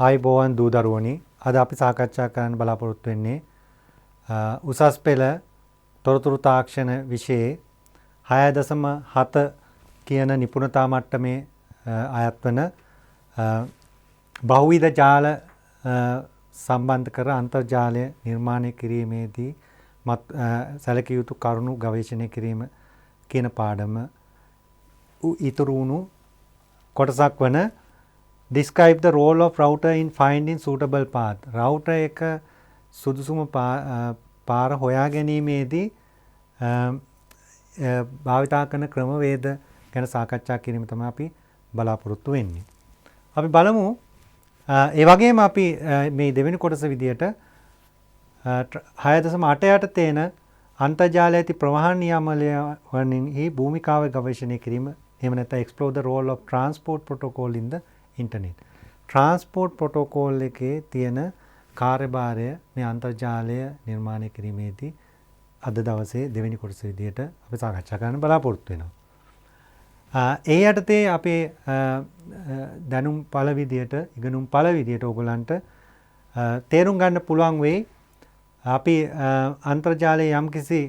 ආයිබෝවන් දූ දරුවනි අද අපි සාකච්ඡා කරන්න බලාපොරොත්තු වෙන්නේ උසස් පෙළ තොරතුරු තාක්ෂණ විෂයේ 6.7 කියන නිපුණතා මට්ටමේ අයත් වන බහුවිධ ජාල සම්බන්ධ කර අන්තර්ජාලය නිර්මාණය කිරීමේදී සැලකිය යුතු කරුණු ගවේෂණය කිරීම කියන පාඩම ඉතුරු වුණු කොටසක් වන Describe the role of router in finding suitable path. router එක සුදුසුම පාර හොයා ගැනීමේදී භාවිතා කරන ක්‍රමවේද ගැන සාකච්ඡා කිරීම තමයි අපි බලාපොරොත්තු වෙන්නේ. අපි බලමු ඒ වගේම අපි මේ දෙවෙනි කොටස විදියට 6.8 යට තේන අන්තර්ජාලයේ ඇති ප්‍රවාහන නියමාවලිය වලින්හි භූමිකාව ගවේෂණය කිරීම. එහෙම නැත්නම් explore the role of transport protocol in the internet. Transport protocol එකේ තියෙන කාර්යභාරය මේ අන්තර්ජාලය නිර්මාණය කිරීමේදී අද දවසේ දෙවෙනි කොටස විදියට අපි සාකච්ඡා කරන්න බලාපොරොත්තු වෙනවා. ඒ යටතේ අපේ දැනුම් පළ විදියට ඉගෙනුම් පළ විදියට ඔයගලන්ට තේරුම් ගන්න පුළුවන් වෙයි අපි අන්තර්ජාලයේ යම්කිසි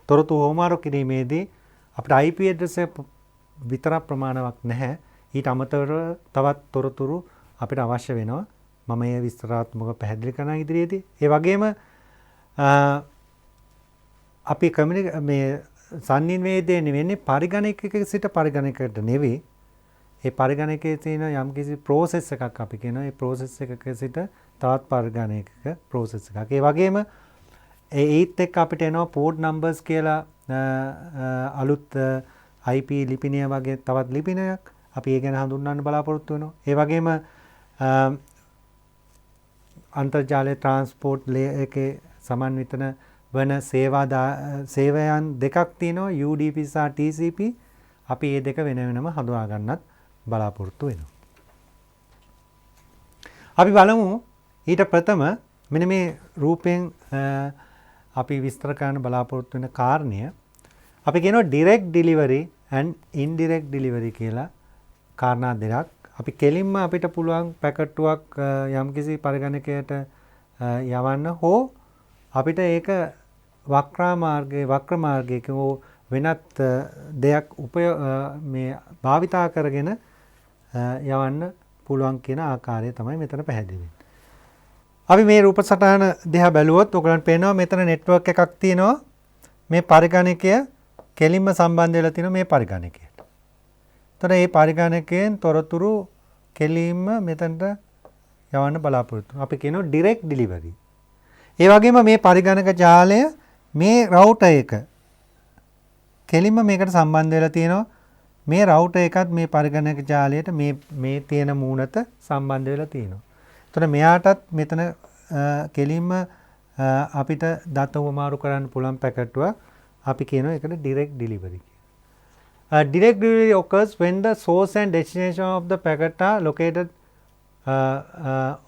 තොරතුරු හොමාරු කිරීමේදී අපිට IP address විතරක් ප්‍රමාණවත් නැහැ. ඊට අමතරව තවත් තොරතුරු අපිට අවශ්‍ය වෙනවා. මම මේ විස්තරාත්මකව පැහැදිලි කරන ඉදිරියේදී ඒ වගේම අපි මේ සංනිවේදනය වෙන්නේ පරිගණකයක සිට පරිගණකයකට නෙවෙයි. ඒ පරිගණකයේ තියෙන යම්කිසි process එකක් අපි කියනවා. ඒ process එකක සිට තවත් පරිගණකයක process එකක්. ඒ වගේම ඒත් එක්ක අපිට එනවා port numbers කියලා අලුත් IP ලිපිනය වගේ තවත් ලිපිනයක් අපි ඒ ගැන හඳුන්වන්න බලාපොරොත්තු වෙනවා. ඒ වගේම අන්තර්ජාලය ට්‍රාන්ස්පෝර්ට් එකේ සමන්විතන වන සේවයන් දෙකක් තියෙනවා UDP සහ TCP. අපි මේ දෙක වෙන වෙනම හඳුනා ගන්නත් බලාපොරොත්තු වෙනවා. අපි බලමු ඊට ප්‍රථම මෙන්න මේ රූපයෙන් අපි විස්තර කරන්න බලාපොරොත්තු වෙන කාරණය අපි කියනවා direct delivery and indirect delivery කියලා කාරණා දෙකක්. අපි කෙලින්ම අපිට පුළුවන් පැකට්ටුවක් යම්කිසි පරිගණකයකට යවන්න හෝ අපිට ඒක වක්‍ර මාර්ගයක හෝ වෙනත් දෙයක් මේ භාවිතා කරගෙන යවන්න පුළුවන් කියන ආකාරය තමයි මෙතන පැහැදිලි වෙන්නේ. අපි මේ රූප සටහන දිහා බැලුවොත් ඔයගලන්ට පේනවා මෙතන නෙට්වර්ක් එකක් තියෙනවා. මේ පරිගණකය කෙලින්ම සම්බන්ධ වෙලා තියෙනවා මේ පරිගණකයට. එතකොට මේ පරිගණකයෙන් තොරතුරු කෙලින්ම මෙතනට යවන්න බලාපොරොත්තු වෙනවා. අපි කියනවා direct delivery. ඒ වගේම මේ පරිගණක ජාලය මේ රවුටර් එක කෙලින්ම මේකට සම්බන්ධ වෙලා තියෙනවා. මේ රවුටර් එකත් මේ පරිගණක ජාලයට මේ තියෙන මූණත සම්බන්ධ වෙලා තියෙනවා. එතකොට මෙයාටත් මෙතන කෙලින්ම අපිට දත උමාරු කරන්න පුළුවන් පැකට්ටුවක් අපි කියනවා ඒකට direct delivery කියලා. Direct delivery occurs when the source and destination of the packet are located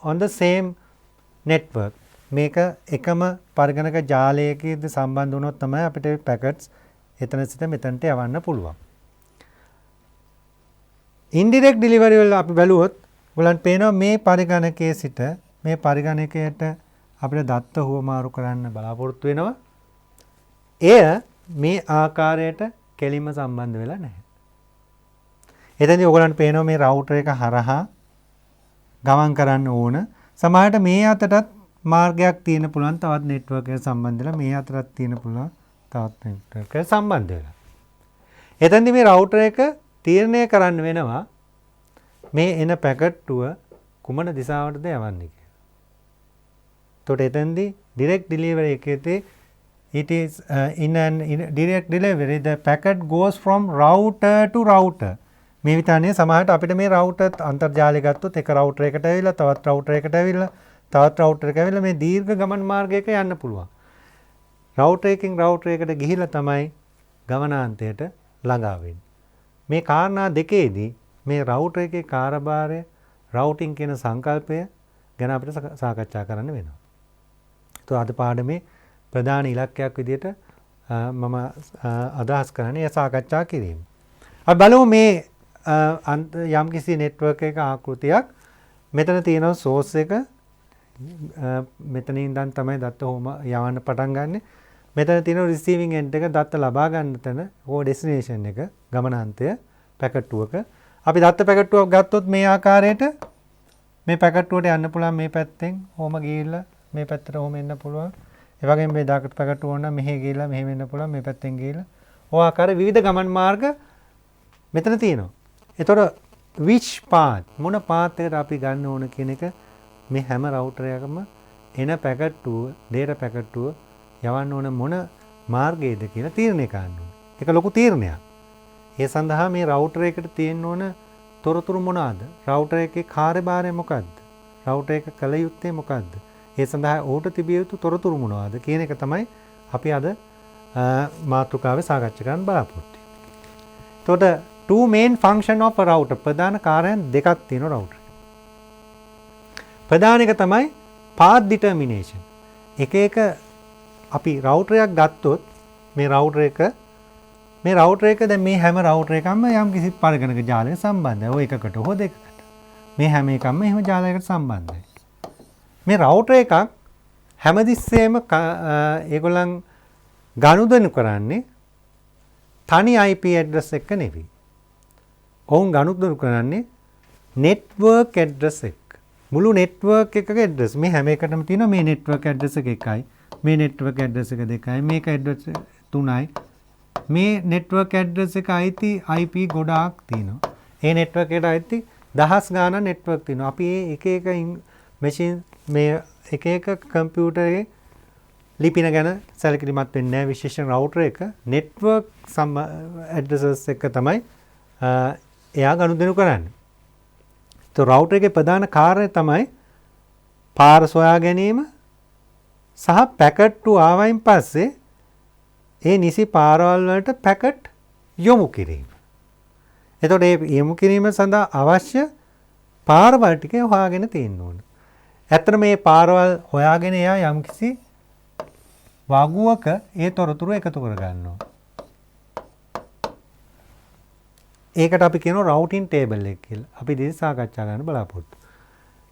on the same network. මේක එකම පරිගණක ජාලයකදී සම්බන්ධ වුණොත් තමයි අපිට පැකට්ස් එතන සිට මෙතනට යවන්න පුළුවන්. Indirect delivery වල අපි බැලුවොත් ඔයගලන්ට පේනවා මේ පරිගණකයේ සිට මේ පරිගණකයට අපිට දත්ත හුවමාරු කරන්න බලාපොරොත්තු වෙනවා. එය මේ ආකාරයට කෙලින්ම සම්බන්ධ වෙලා නැහැ. එතෙන්දී ඔයගලන්ට පේනවා මේ රවුටර් එක හරහා ගමන් කරන්න ඕන. සමහරට මේ අතටත් මාර්ගයක් තියෙන පුළුවන් තවත් නෙට්වර්ක් එකට සම්බන්ධ වෙලා මේ අතටත් තියෙන පුළුවන් තවත් නෙට්වර්ක් එකට සම්බන්ධ වෙලා. එතෙන්දී මේ රවුටර් එක තීරණය කරන්න වෙනවා මේ එන පැකට්ටුව කුමන දිශාවටද යවන්නේ කියලා. එතකොට එතෙන්දී direct delivery එකේදී it is in direct delivery the packet goes from router to router. මේ විතරනේ සමහරට අපිට මේ router අන්තර්ජාලය ගත්තොත් එක router එකට ඇවිල්ලා තවත් router එකට ඇවිල්ලා තවත් router එක ඇවිල්ලා මේ දීර්ඝ ගමන් මාර්ගයක යන්න පුළුවන්. router එකකින් router එකට ගිහිලා තමයි ගමනාන්තයට ළඟා වෙන්නේ. මේ කාරණා දෙකේදී මේ router එකේ කාර්යභාරය routing කියන සංකල්පය ගැන අපිට සාකච්ඡා කරන්න වෙනවා. તો අද පාඩමේ ප්‍රධාන ඉලක්කයක් විදිහට මම අදහස් කරන්නේ සාකච්ඡා කිරීම. අපි බලමු මේ යම්කිසි නෙට්වර්ක් එක ආකෘතියක් මෙතන තියෙනවා source එක මෙතන ඉඳන් තමයි දත්ත හෝම යවන්න පටන් ගන්න. මෙතන තියෙනවා receiving end එක දත්ත ලබා ගන්න තැන ඕ destination එක ගමනාන්තය පැකට්ටුවක. අපි දත්ත පැකට්ටුවක් ගත්තොත් මේ ආකාරයට මේ පැකට්ටුවට යන්න පුළුවන් මේ පැත්තෙන් හෝම ගිහිල්ලා මේ පැත්තට හෝම එන්න පුළුවන්. ඒ වගේම මේ දත්ත පැකට්ටුව ඕන නම් මෙහෙ ගිහිල්ලා මෙහෙම එන්න පුළුවන් මේ පැත්තෙන් ගිහිල්ලා. ඕ ආකාරයේ විවිධ ගමන් මාර්ග මෙතන තියෙනවා. එතකොට which path මොන path එකට අපි ගන්න ඕන කියන එක මේ හැම රවුටර් එකකම එන පැකට්ටුව data පැකට්ටුව යවන්න ඕන මොන මාර්ගයේද කියලා තීරණය කරන්න ඕන. ඒක ලොකු තීරණයක්. ඒ සඳහා මේ රවුටර් එකට තියෙන්න ඕන තොරතුරු මොනවාද? රවුටර් එකේ කාර්යභාරය මොකක්ද? රවුටර් එක කළ යුත්තේ මොකක්ද? ඒ සඳහා ඕට තිබිය යුතු තොරතුරු මොනවාද කියන එක තමයි අපි අද මාතෘකාවේ සාකච්ඡා කරන්න බලාපොරොත්තු වෙන්නේ. එතකොට two main function of a router ප්‍රධාන කාර්යයන් දෙකක් තියෙනවා router. ප්‍රධාන එක තමයි path determination. එක එක අපි router එකක් ගත්තොත් මේ router එක දැන් මේ හැම router එකක්ම යම් කිසි පරිගණක ජාලයකට සම්බන්ධයි. ඔය එකකට හෝ දෙකකට. මේ හැම එකක්ම එහෙම ජාලයකට සම්බන්ධයි. මේ router එකක් හැමතිස්සෙම ඒගොල්ලන් ගනුදෙනු කරන්නේ තනි IP address එක නෙවෙයි. ඔවුන් ගනුදෙනු කරන්නේ network address එක. මුළු network එකක address මේ හැම එකටම තියෙනවා මේ network address එක එකයි. මේ network address එක දෙකයි. මේක address තුනයි. මේ network address එක අයිති IP ගොඩාක් තියෙනවා. ඒ network එකට අයිති දහස් ගාණක් network තියෙනවා. අපි එක එක machine මේ එක එක computer එකේ ලිපින ගැන සැලකිලිමත් වෙන්නේ නැහැ. විශේෂයෙන් router එක network addresses එක තමයි එයා ගනුදෙනු කරන්නේ. તો router එකේ ප්‍රධාන කාර්යය තමයි පාර සොයා ගැනීම සහ පැකට්ටු ආවයින් පස්සේ ඒ නිසි පාරවල් වලට පැකට් යොමු කිරීම. එතකොට මේ යොමු කිරීම සඳහා අවශ්‍ය පාරවල් ටික හොයාගෙන තියෙන්න ඕන. ඇත්තට මේ පාරවල් හොයාගෙන එයා යම්කිසි වගුවක ඒ තොරතුරු එකතු කර ගන්නවා. ඒකට අපි කියනවා routing table එක කියලා. අපි ඉතින් සාකච්ඡා කරන්න බලාපොරොත්තු.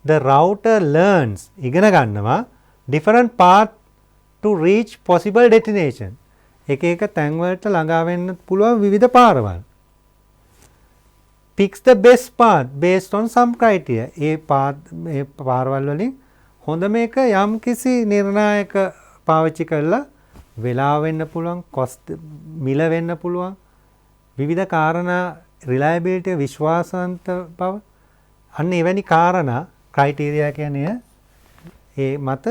The router learns ඉගෙන ගන්නවා different path to reach possible destination. එක එක තැන් වලට ළඟා වෙන්න පුළුවන් විවිධ පාරවල්. Picks the best path based on some criteria. ඒ පාරවල් වලින් හොඳම එක යම් කිසි නිර්ණායක පාවිච්චි කරලා වෙලාව වෙන්න පුළුවන්, cost මිල වෙන්න පුළුවන්, විවිධ කාරණා reliability විශ්වාසන්ත බව අන්න එවැනි කාරණා criteria කියන්නේ ඒ මත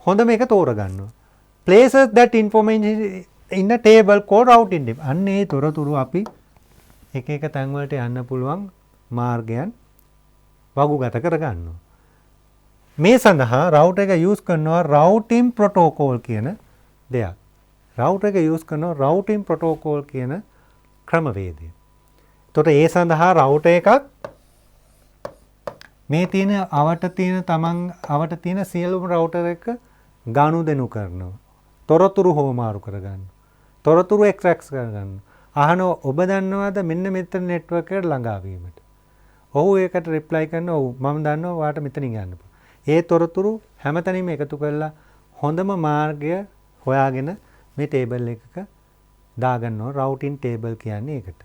හොඳම එක තෝරගන්නවා. Places that information in a table called routing table. අන්න ඒ තොරතුරු අපි එක එක තැන් වලට යන්න පුළුවන් මාර්ගයන් වගුගත කරගන්නවා. මේ සඳහා router එක use කරනවා routing protocol කියන දෙයක්. router එක use කරනවා routing protocol කියන ක්‍රමවේදය. එතකොට ඒ සඳහා router එකක් මේ තියෙන අවට තියෙන සියලුම router එක ගනුදෙනු කරනවා. තොරතුරු හොමාරු කරගන්නවා. තොරතුරු extract කරගන්නවා. අහනවා ඔබ දන්නවද මෙන්න මෙතන network එකට ළඟා වීමට. ඔව් ඒකට reply කරනවා ඔව් මම දන්නවා ඔයාලට මෙතනින් යන්න පුළුවන්. ඒ තොරතුරු හැමතැනම එකතු කරලා හොඳම මාර්ගය හොයාගෙන මේ table එකක දාගන්නවා. routing table කියන්නේ ඒකට.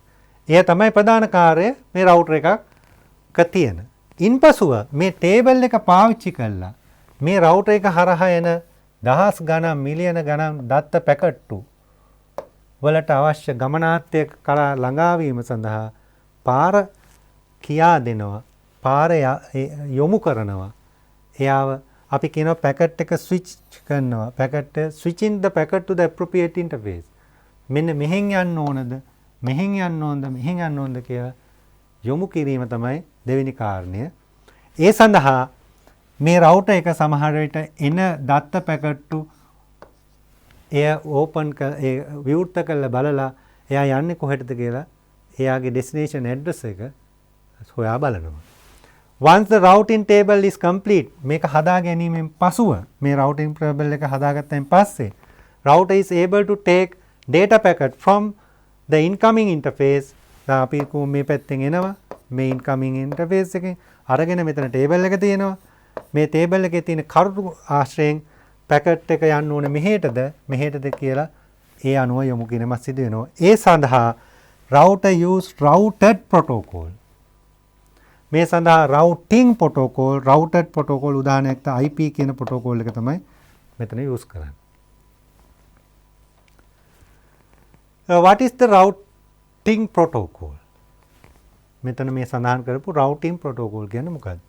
එය තමයි ප්‍රධාන කාර්යය මේ router එකක තියෙන. ඉන්පසුව මේ table එක පාවිච්චි කරලා මේ router එක හරහා එන දහස් ගණන් මිලියන ගණන් දත්ත පැකට්ටු වලට අවශ්‍ය ගමනාර්ථය කරා ළඟා වීම සඳහා පාර කියා දෙනවා. පාර යොමු කරනවා. එයාව අපි කියනවා පැකට් එක ස්විච් කරනවා. switching the packet to the appropriate interface. මෙන්න මෙහෙන් යන්න ඕනද? මෙහෙන් යන්න ඕනද? මෙහෙන් යන්න ඕනද කියලා යොමු කිරීම තමයි දෙවෙනි කාරණය. ඒ සඳහා මේ router එක සමහර විට එන දත්ත පැකට්ටු එය විවෘත කරලා බලලා එයා යන්නේ කොහෙටද කියලා එයාගේ destination address එක හොයා බලනවා. Once the routing table is complete මේක හදා ගැනීමෙන් පසුව මේ routing table එක හදාගත්තෙන් පස්සේ router is able to take data packet from the incoming interface. අපි මේ පැත්තෙන් එනවා මේ incoming interface එකෙන් අරගෙන මෙතන ටේබල් එක තියෙනවා. මේ ටේබල් එකේ තියෙන කරුණු ආශ්‍රයෙන් පැකට් එක යන්න ඕනේ මෙහෙටද කියලා ඒ අනුව යොමු කිරීමක් සිදු වෙනවා. ඒ සඳහා router use routed protocol. මේ සඳහා routing protocol, routed protocol උදාහරණයක් තමයි IP කියන protocol එක තමයි මෙතන use කරන්නේ. What is the routing protocol? මෙතන මේ සඳහන් කරපු routing protocol කියන්නේ මොකක්ද?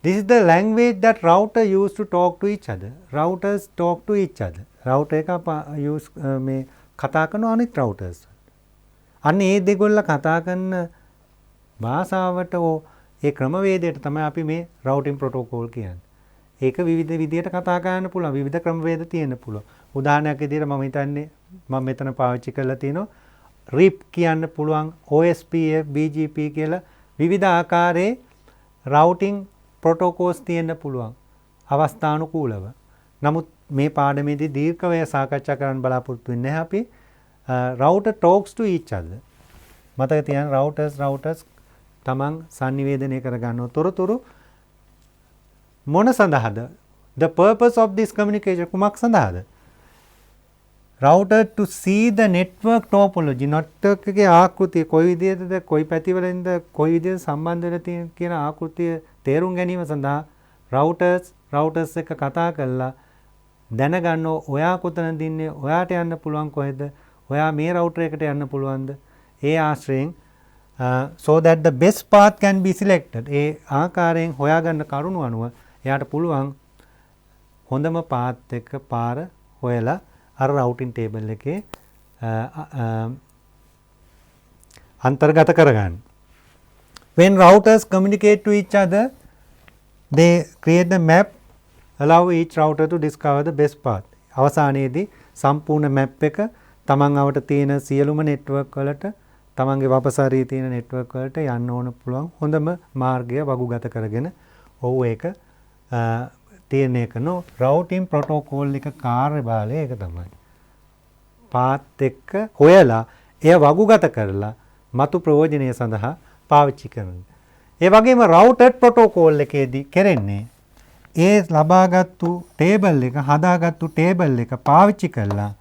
This is the language that router use to talk to each other. Routers talk to each other. router එක use මේ කතා කරන අනිත් routers. අන්න ඒ දෙගොල්ල කතා කරන භාෂාවට ඒ ක්‍රමවේදයට තමයි අපි මේ routing protocol කියන්නේ. ඒක විවිධ විදියට කතා කරන්න පුළුවන්. විවිධ ක්‍රමවේද තියෙන්න පුළුවන්. උදාහරණයක් විදියට මම හිතන්නේ මම මෙතන පාවිච්චි කරලා තියෙනවා RIP කියන්න පුළුවන් OSPF BGP කියලා විවිධ ආකාරයේ routing protocols තියෙන්න පුළුවන් අවස්ථානුකූලව. නමුත් මේ පාඩමේදී දීර්ඝව සාකච්ඡා කරන්න බලාපොරොත්තු වෙන්නේ අපි router talks to each other. මතක තියාගන්න routers තමන් sannivedanaya කරගන්න තොරතුරු මොන සඳහාද? The purpose of this communication කුමක් සඳහාද? router to see the network topology, network එකේ ආකෘතිය කොයි විදිහටද කොයි පැතිවලින්ද කොයි විදිහට සම්බන්ධ වෙලා තියෙන කියන ආකෘතිය තේරුම් ගැනීම සඳහා routers එක කතා කරලා දැනගන්න ඔයා කොතනද ඉන්නේ, ඔයාට යන්න පුළුවන් කොහෙද, ඔයා මේ router එකට යන්න පුළුවන්ද, ඒ ආශ්‍රයෙන් so that the best path can be selected. ඒ ආකාරයෙන් හොයාගන්න කරුණු අනුව එයාට පුළුවන් හොඳම path එක පාර හොයලා අර routing table එකේ අන්තර්ගත කරගන්න. When routers communicate to each other, they create the map, allow each router to discover the best path. අවසානයේදී සම්පූර්ණ map එක තමන් අවට තියෙන සියලුම network වලට තමන්ගේ වපසාරී තියෙන network වලට යන්න ඕන පුළුවන් හොඳම මාර්ගය වගුගත කරගෙන ඔව් ඒක තීරණය කරන routing protocol එක කාර්යභාරය ඒක තමයි. path එක හොයලා එය වගුගත කරලා මතු ප්‍රයෝජනය සඳහා පාවිච්චි කරනවා. ඒ වගේම routed protocol එකේදී කරන්නේ ඒ ලබාගත්තු table එක හදාගත්තු table එක පාවිච්චි කරලා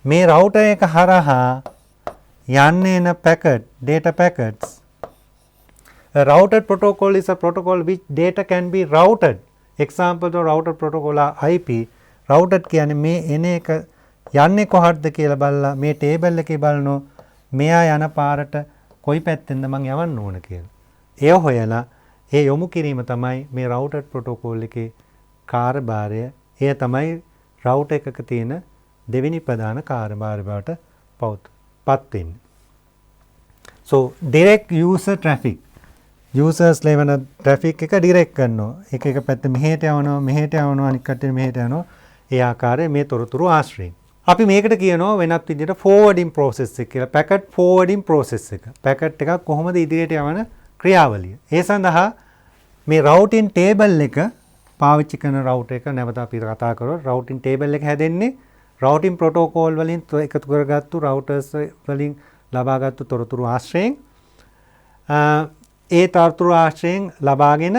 මේ router එක හරහා යන්නේ එන packet, data packets. A routed protocol is a protocol which data can be routed. Example of routed protocol are IP. Routed කියන්නේ මේ එන එක යන්නේ කොහටද කියලා බලලා මේ table එකේ බලනෝ මෙයා යන පාරට කොයි පැත්තෙන්ද මං යවන්න ඕන කියලා. එය හොයලා ඒ යොමු කිරීම තමයි මේ routed protocol එකේ කාර්යභාරය. එය තමයි router එකක තියෙන දෙවෙනි ප්‍රධාන කාර්යභාරය බවට පත් වෙන්නේ. So direct user traffic. users ලෙවන traffic එක direct කරනවා. එක පැත්ත මෙහෙට යවනවා අනිත් කට්ටිය මෙහෙට යනවා. ඒ ආකාරයෙන් මේ තොරතුරු ආශ්‍රයෙන්. අපි මේකට කියනවා වෙනත් විදිහට forwarding process එක කියලා. packet forwarding process එක. packet එකක් කොහොමද ඉදිරියට යවන ක්‍රියාවලිය. ඒ සඳහා මේ routing table එක පාවිච්චි කරන router එක නැවත අපි කතා කරොත් routing table එක හැදෙන්නේ routing protocol වලින් එකතු කරගත්තු routers වලින් ලබාගත්තු තොරතුරු ආශ්‍රයෙන් ඒ තොරතුරු ආශ්‍රයෙන් ලබාගෙන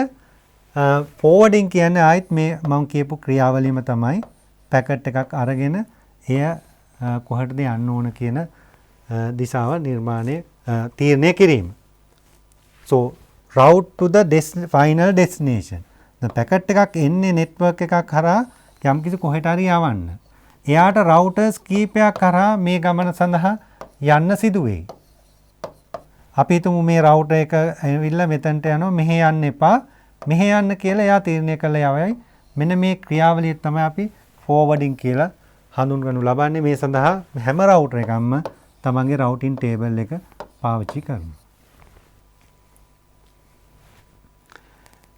forwarding කියන්නේ ආයිත් මේ මම කියපු ක්‍රියාවලියම තමයි packet එකක් අරගෙන එය කොහටද යන්න ඕන කියන දිශාව තීරණය කිරීම. So route to the final destination. The packet එකක් එන්නේ network එකක් කරා යම්කිසි කොහෙට හරි යවන්න. එයාට routers කීපයක් කරා මේ ගමන සඳහා යන්න සිදු වෙයි. අපි හිතමු මේ router එක ඇවිල්ලා මෙතනට යනවා මෙහෙ යන්න එපා මෙහෙ යන්න කියලා එයා තීරණය කළා යවයි. මෙන්න මේ ක්‍රියාවලිය තමයි අපි forwarding කියලා හඳුන්වනු ලබන්නේ. මේ සඳහා හැම router එකක්ම තමන්ගේ routing table එක පාවිච්චි කරනවා.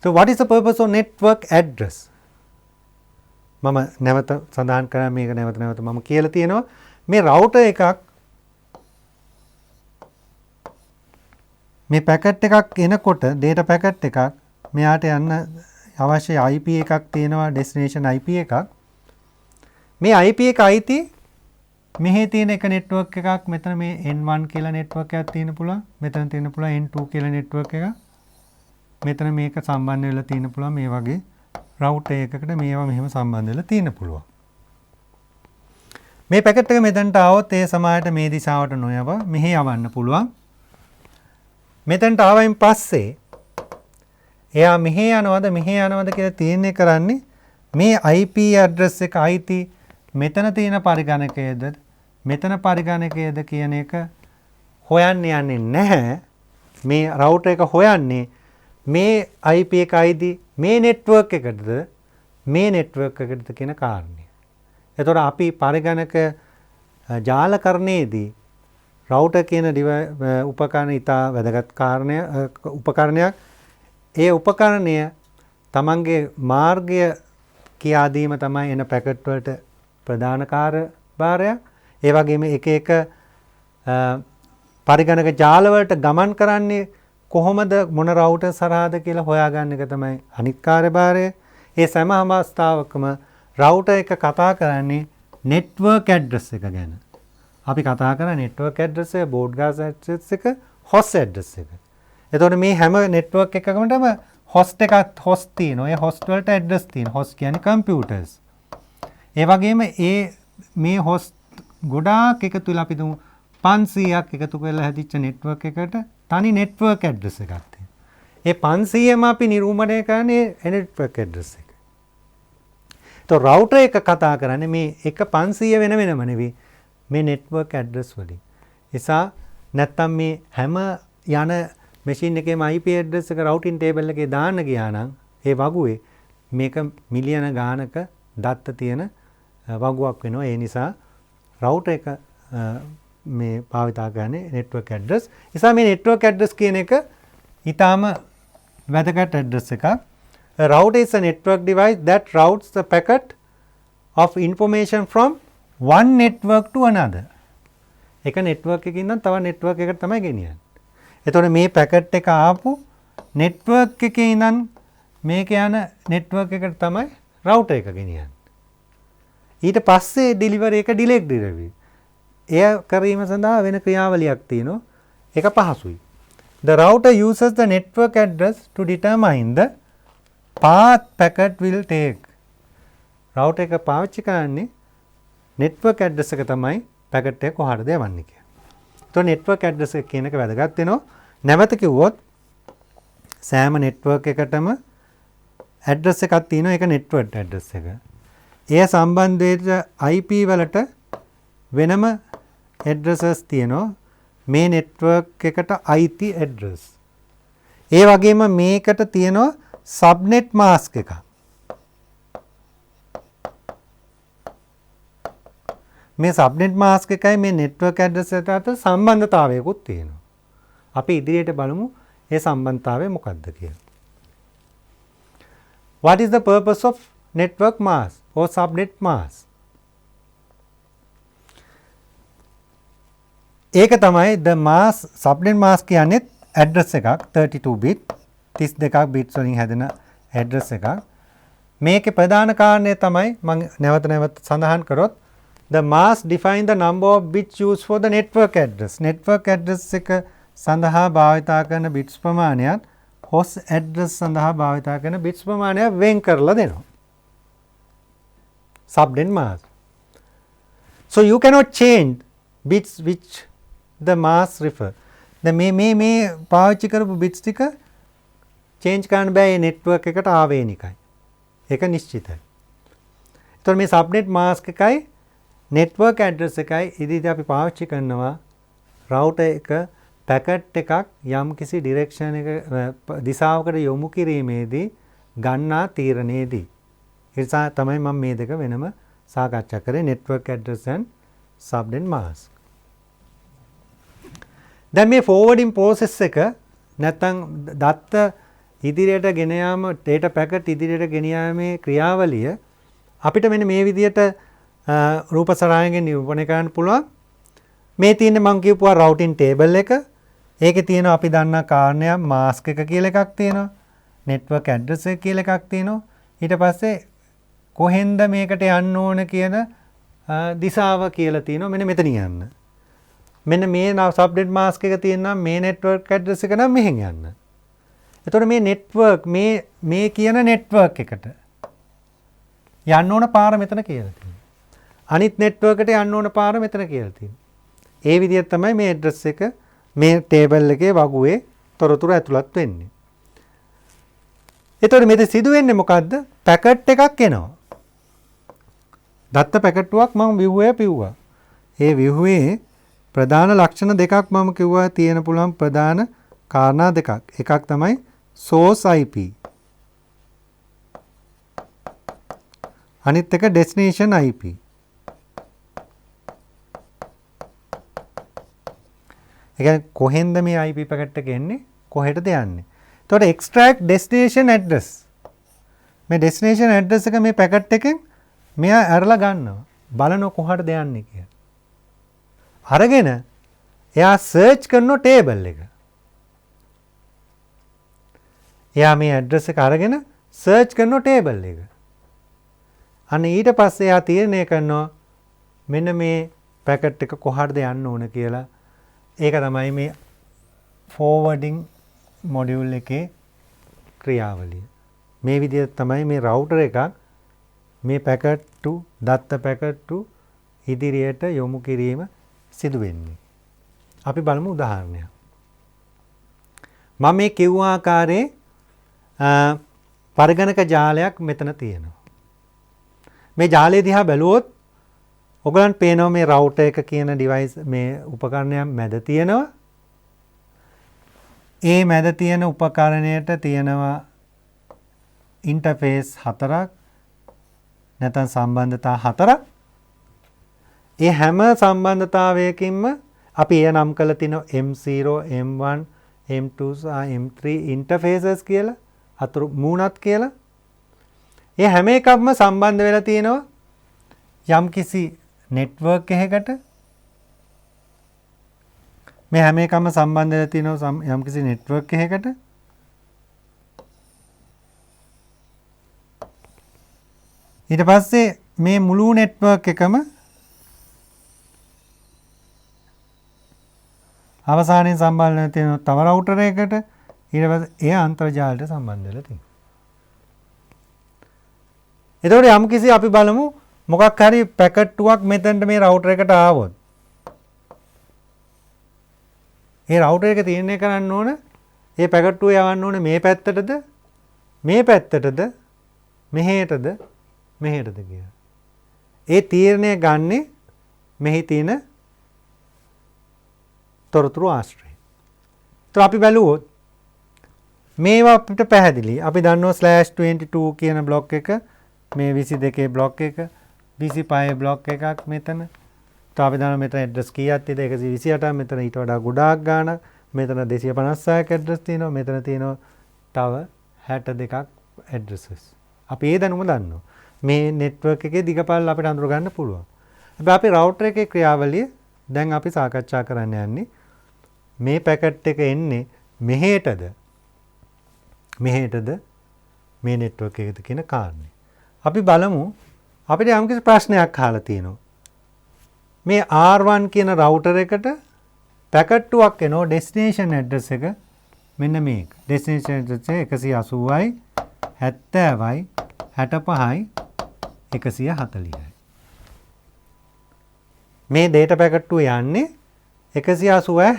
So what is the purpose of network address? මම නැවත සඳහන් කරා මේක නැවත මම කියලා තියෙනවා මේ router එකක් මේ packet එකක් එනකොට data packet එකක් මෙයාට යන්න අවශ්‍ය IP එකක් තියෙනවා destination IP එකක්. මේ IP එක අයිති මෙහි තියෙන එක network එකක් මෙතන මේ N1 කියලා network එකක් තියෙන පුළුවන්. මෙතන තියෙන පුළුවන් N2 කියලා network එකක්. මෙතන මේක සම්බන්ධ වෙලා තියෙන පුළුවන් මේ වගේ රවුටර් එකකට මේවා මෙහෙම සම්බන්ධ වෙලා තියෙන පුළුවන්. මේ පැකට් එක මෙතනට ආවොත් ඒ සමායට මේ දිශාවට නොයව මෙහෙ යවන්න පුළුවන්. මෙතනට ආවයින් පස්සේ එයා මෙහෙ යනවද කියලා තීරණය කරන්නේ මේ IP ඇඩ්‍රස් එක අයිති මෙතන තියෙන පරිගණකයේද මෙතන පරිගණකයේද කියන එක හොයන්න යන්නේ නැහැ. මේ රවුටර් එක හොයන්නේ මේ IP එක අයිති මේ නෙට්වර්ක් එකටද මේ නෙට්වර්ක් එකටද කියන කාරණය. එතකොට අපි පරිගණක ජාලකරණයේදී රවුටර් කියන උපකරණ ඉතා වැදගත් උපකරණයක්. ඒ උපකරණය තමන්ගේ මාර්ගය කියා දීම තමයි එන පැකට් වලට ප්‍රධාන කාර්යභාරයක්. ඒ වගේම එක එක පරිගණක ජාල වලට ගමන් කරන්නේ කොහොමද මොන රවුටර් සරහාද කියලා හොයාගන්න එක තමයි අනිත් කාර්යභාරය. ඒ සෑම අවස්ථාවකම රවුටර් එක කතා කරන්නේ නෙට්වර්ක් ඇඩ්‍රස් එක ගැන. අපි කතා කරන්නේ නෙට්වර්ක් ඇඩ්‍රස් එක, බෝඩ්කාස්ට් ඇඩ්‍රස් එක, හොස්ට් ඇඩ්‍රස් එක. එතකොට මේ හැම නෙට්වර්ක් එකකටම හොස්ට් එකක් හොස්ට් තියෙනවා. ඒ හොස්ට් වලට ඇඩ්‍රස් තියෙනවා. හොස්ට් කියන්නේ කම්පියුටර්ස්. ඒ වගේම මේ හොස්ට් ගොඩාක් එකතු වෙලා අපි තුමු 500ක් එකතු කරලා හැදිච්ච නෙට්වර්ක් එකකට තනි නෙට්වර්ක් ඇඩ්‍රස් එකක් තියෙනවා. ඒ 500ම අපි නිරූපණය කරන්නේ නෙට්වර්ක් ඇඩ්‍රස් එක. તો රවුටර් එක කතා කරන්නේ මේ එක 500 වෙන වෙනම නෙවෙයි මේ නෙට්වර්ක් ඇඩ්‍රස් වලින්. නිසා නැත්තම් මේ හැම යන මැෂින් එකේම IP ඇඩ්‍රස් එක රවුටින් ටේබල් එකේ දාන්න ගියා නම් ඒ වගුවේ මේක මිලියන ගානක දත්ත තියෙන වගුවක් වෙනවා. ඒ නිසා රවුටර් එක මේ භාවිතා කරන්නේ නෙට්වර්ක් ඇඩ්‍රස්. නිසා මේ නෙට්වර්ක් ඇඩ්‍රස් කියන එක ඊටාම වැදගත් ඇඩ්‍රස් එකක්. A router is a network device that routes the packet of information from one network to another. එක network එකකින් ඉඳන් තව network එකකට තමයි ගෙනියන්නේ. එතකොට මේ පැකට් එක ආපු network එකේ ඉඳන් මේක යන network එකට තමයි router එක ගෙනියන්නේ. ඊට පස්සේ delivery එක direct delivery. එය කිරීම සඳහා වෙන ක්‍රියාවලියක් තියෙනවා. ඒක පහසුයි. The router uses the network address to determine the path packet will take. Router එක පාවිච්චි කරන්නේ network address එක තමයි පැකට් එක කොහාටද යවන්නේ කියලා. එතකොට network address එක කියන එක වැදගත් වෙනවා. නැවත කිව්වොත් සෑම network එකටම address එකක් තියෙනවා. ඒක network address එක. ඒ සම්බන්ධ IP වලට වෙනම addresses තියෙනවා. මේ network එකට අයිති address. ඒ වගේම මේකට තියෙනවා subnet mask එකක්. මේ subnet mask එකයි මේ network address එකට අතර සම්බන්ධතාවයකුත් තියෙනවා. අපි ඉදිරියට බලමු ඒ සම්බන්ධතාවය මොකක්ද කියලා. What is the purpose of network mask or subnet mask? ඒක තමයි the mask subnet mask කියන්නේ address එකක් 32 bit 32ක් bits වලින් හැදෙන address එකක්. මේකේ ප්‍රධාන කාරණය තමයි මම නැවත සඳහන් කරොත් the mask define the number of bits used for the network address. network address එක සඳහා භාවිතා කරන bits ප්‍රමාණයත් host address සඳහා භාවිතා කරන bits ප්‍රමාණය වෙන් කරලා දෙනවා. subnet mask. So you cannot change bits which the mask refer. දැන් මේ පාවිච්චි කරපු bits ටික change කරන්න බෑ. මේ network එකට ආවේනිකයි. ඒක නිශ්චිතයි. එතකොට මේ subnet mask එකයි network address එකයි ඉදිරියට අපි පාවිච්චි කරනවා router එක packet එකක් යම් කිසි direction එක දිශාවකට යොමු කිරීමේදී ගන්නා තීරණයේදී. ඒ නිසා තමයි මම මේ දෙක වෙනම සාකච්ඡා කරේ network address and subnet mask. දැන් මේ forwarding process එක නැත්නම් දත්ත ඉදිරියට ගෙන යාම data packet ඉදිරියට ගෙන යාමේ ක්‍රියාවලිය අපිට මෙන්න මේ විදිහට රූප සරායයෙන් නිරූපණය කරන්න පුළුවන්. මේ තියෙන්නේ මම කියපුවා routing table එක. ඒකේ තියෙනවා අපි දන්නා කාරණයක් mask එක කියලා එකක් තියෙනවා. network address එක කියලා එකක් තියෙනවා. ඊට පස්සේ කොහෙන්ද මේකට යන්න ඕන කියන දිශාව කියලා තියෙනවා. මෙන්න මෙතන යන්න. මෙන්න මේ subnet mask එක තියෙනවා මේ network address එක නම් මෙහෙන් යන්න. එතකොට මේ නෙට්වර්ක් මේ කියන නෙට්වර්ක් එකට යන්න ඕන පාර මෙතන කියලා තියෙනවා. අනිත් නෙට්වර්ක් එකට යන්න ඕන පාර මෙතන කියලා තියෙනවා. ඒ විදිහට තමයි මේ ඇඩ්‍රස් එක මේ ටේබල් එකේ වගුවේ තොරතුරු ඇතුළත් වෙන්නේ. එතකොට මෙතන සිදු වෙන්නේ මොකද්ද? පැකට් එකක් එනවා. දත්ත පැකට්ටුවක් මම view එක පිව්වා. ඒ view එකේ ප්‍රධාන ලක්ෂණ දෙකක් මම කිව්වා තියෙන පුළුවන් ප්‍රධාන කාරණා දෙකක්. එකක් තමයි source IP. අනිත් එක destination IP. ඒ කියන්නේ කොහෙන්ද මේ IP පැකට් එක එන්නේ? කොහෙටද යන්නේ? එතකොට extract destination address. මේ destination address එක මේ පැකට් එකෙන් මෙයා ඇරලා ගන්නවා. බලනවා කොහටද යන්නේ කියලා. අරගෙන එයා සර්ච් කරන ටේබල් එක. එයා මේ ඇඩ්‍රස් එක අරගෙන සර්ච් කරන ටේබල් එක. අන්න ඊට පස්සේ එයා තීරණය කරනවා මෙන්න මේ පැකට් එක කොහටද යන්න ඕන කියලා. ඒක තමයි මේ forwarding module එකේ ක්‍රියාවලිය. මේ විදිහට තමයි මේ router එකක් මේ පැකට් to දත්ත පැකට් to ඉදිරියට යොමු කිරීම සිදු වෙන්නේ. අපි බලමු උදාහරණයක්. මම මේ කිව්ව ආකාරයේ පරිගණක ජාලයක් මෙතන තියෙනවා. මේ ජාලය දිහා බැලුවොත් ඔයගලන්ට පේනවා මේ රවුටර් එක කියන ඩිවයිස් මේ උපකරණයක් මැද තියෙනවා. ඒ මැද තියෙන උපකරණයට තියෙනවා ඉන්ටර්ෆේස් 4ක් නැත්නම් සම්බන්ධතා 4ක්. ඒ හැම සම්බන්ධතාවයකින්ම අපි එය නම් කරලා තිනවා M0, M1, M2 සහ M3 ඉන්ටර්ෆේසස් කියලා අතුරු මූණත් කියලා. ඒ හැම එකක්ම සම්බන්ධ වෙලා තියෙනවා යම්කිසි නෙට්වර්ක් එකකට. මේ හැම එකක්ම සම්බන්ධ වෙලා තියෙනවා යම්කිසි නෙට්වර්ක් එකකට. ඊට පස්සේ මේ මුළු නෙට්වර්ක් එකම අවසානයේ සම්බන්ධ වෙලා තියෙන තව රවුටර් එකකට. ඊට පස්සේ එය අන්තර්ජාලයට සම්බන්ධ වෙලා තියෙනවා. එතකොට යම්කිසි අපි බලමු මොකක් හරි පැකට්ටුවක් මෙතනට මේ රවුටර් එකට ආවොත්. ඒ රවුටර් එක තීරණය කරන්න ඕන ඒ පැකට්ටුව යවන්න ඕන මේ පැත්තටද මේ පැත්තටද මෙහෙටද මෙහෙටද කියලා. ඒ තීරණය ගන්නේ මෙහි තියෙන තොරතුරු ආශ්‍රයෙන්. તો අපි බලුවොත් මේවා අපිට පැහැදිලි. අපි දන්නවා /22 කියන බ්ලොක් එක මේ 22 බ්ලොක් එක 25 බ්ලොක් එකක් මෙතන. તો අපි දන්නවා මෙතන ඇඩ්‍රස් කීයක් තියෙද 128ක්. මෙතන ඊට වඩා ගොඩාක් ගාණක්. මෙතන 256ක් ඇඩ්‍රස් තියෙනවා. මෙතන තියෙනවා තව 62ක් ඇඩ්‍රසස්. අපි ඒ දැනුම දන්නවා. මේ නෙට්වර්ක් එකේ දිගපළල අපිට අඳුර ගන්න පුළුවන්. හැබැයි අපි රවුටර් එකේ ක්‍රියාවලිය දැන් අපි සාකච්ඡා කරන්න යන්නේ මේ පැකට් එක එන්නේ මෙහෙටද මේ නෙට්වර්ක් එකේද කියන කාරණේ. අපි බලමු අපිට යම්කිසි ප්‍රශ්නයක් අහලා තියෙනවා. මේ R1 කියන රවුටර් එකට පැකට්ටුවක් එනවා ඩෙස්ටිනේෂන් ඇඩ්‍රස් එක මෙන්න මේක. ඩෙස්ටිනේෂන් ඇඩ්‍රස් එක 180යි 70යි 65යි 140යි. මේ data පැකට්ටුව යන්නේ 180යි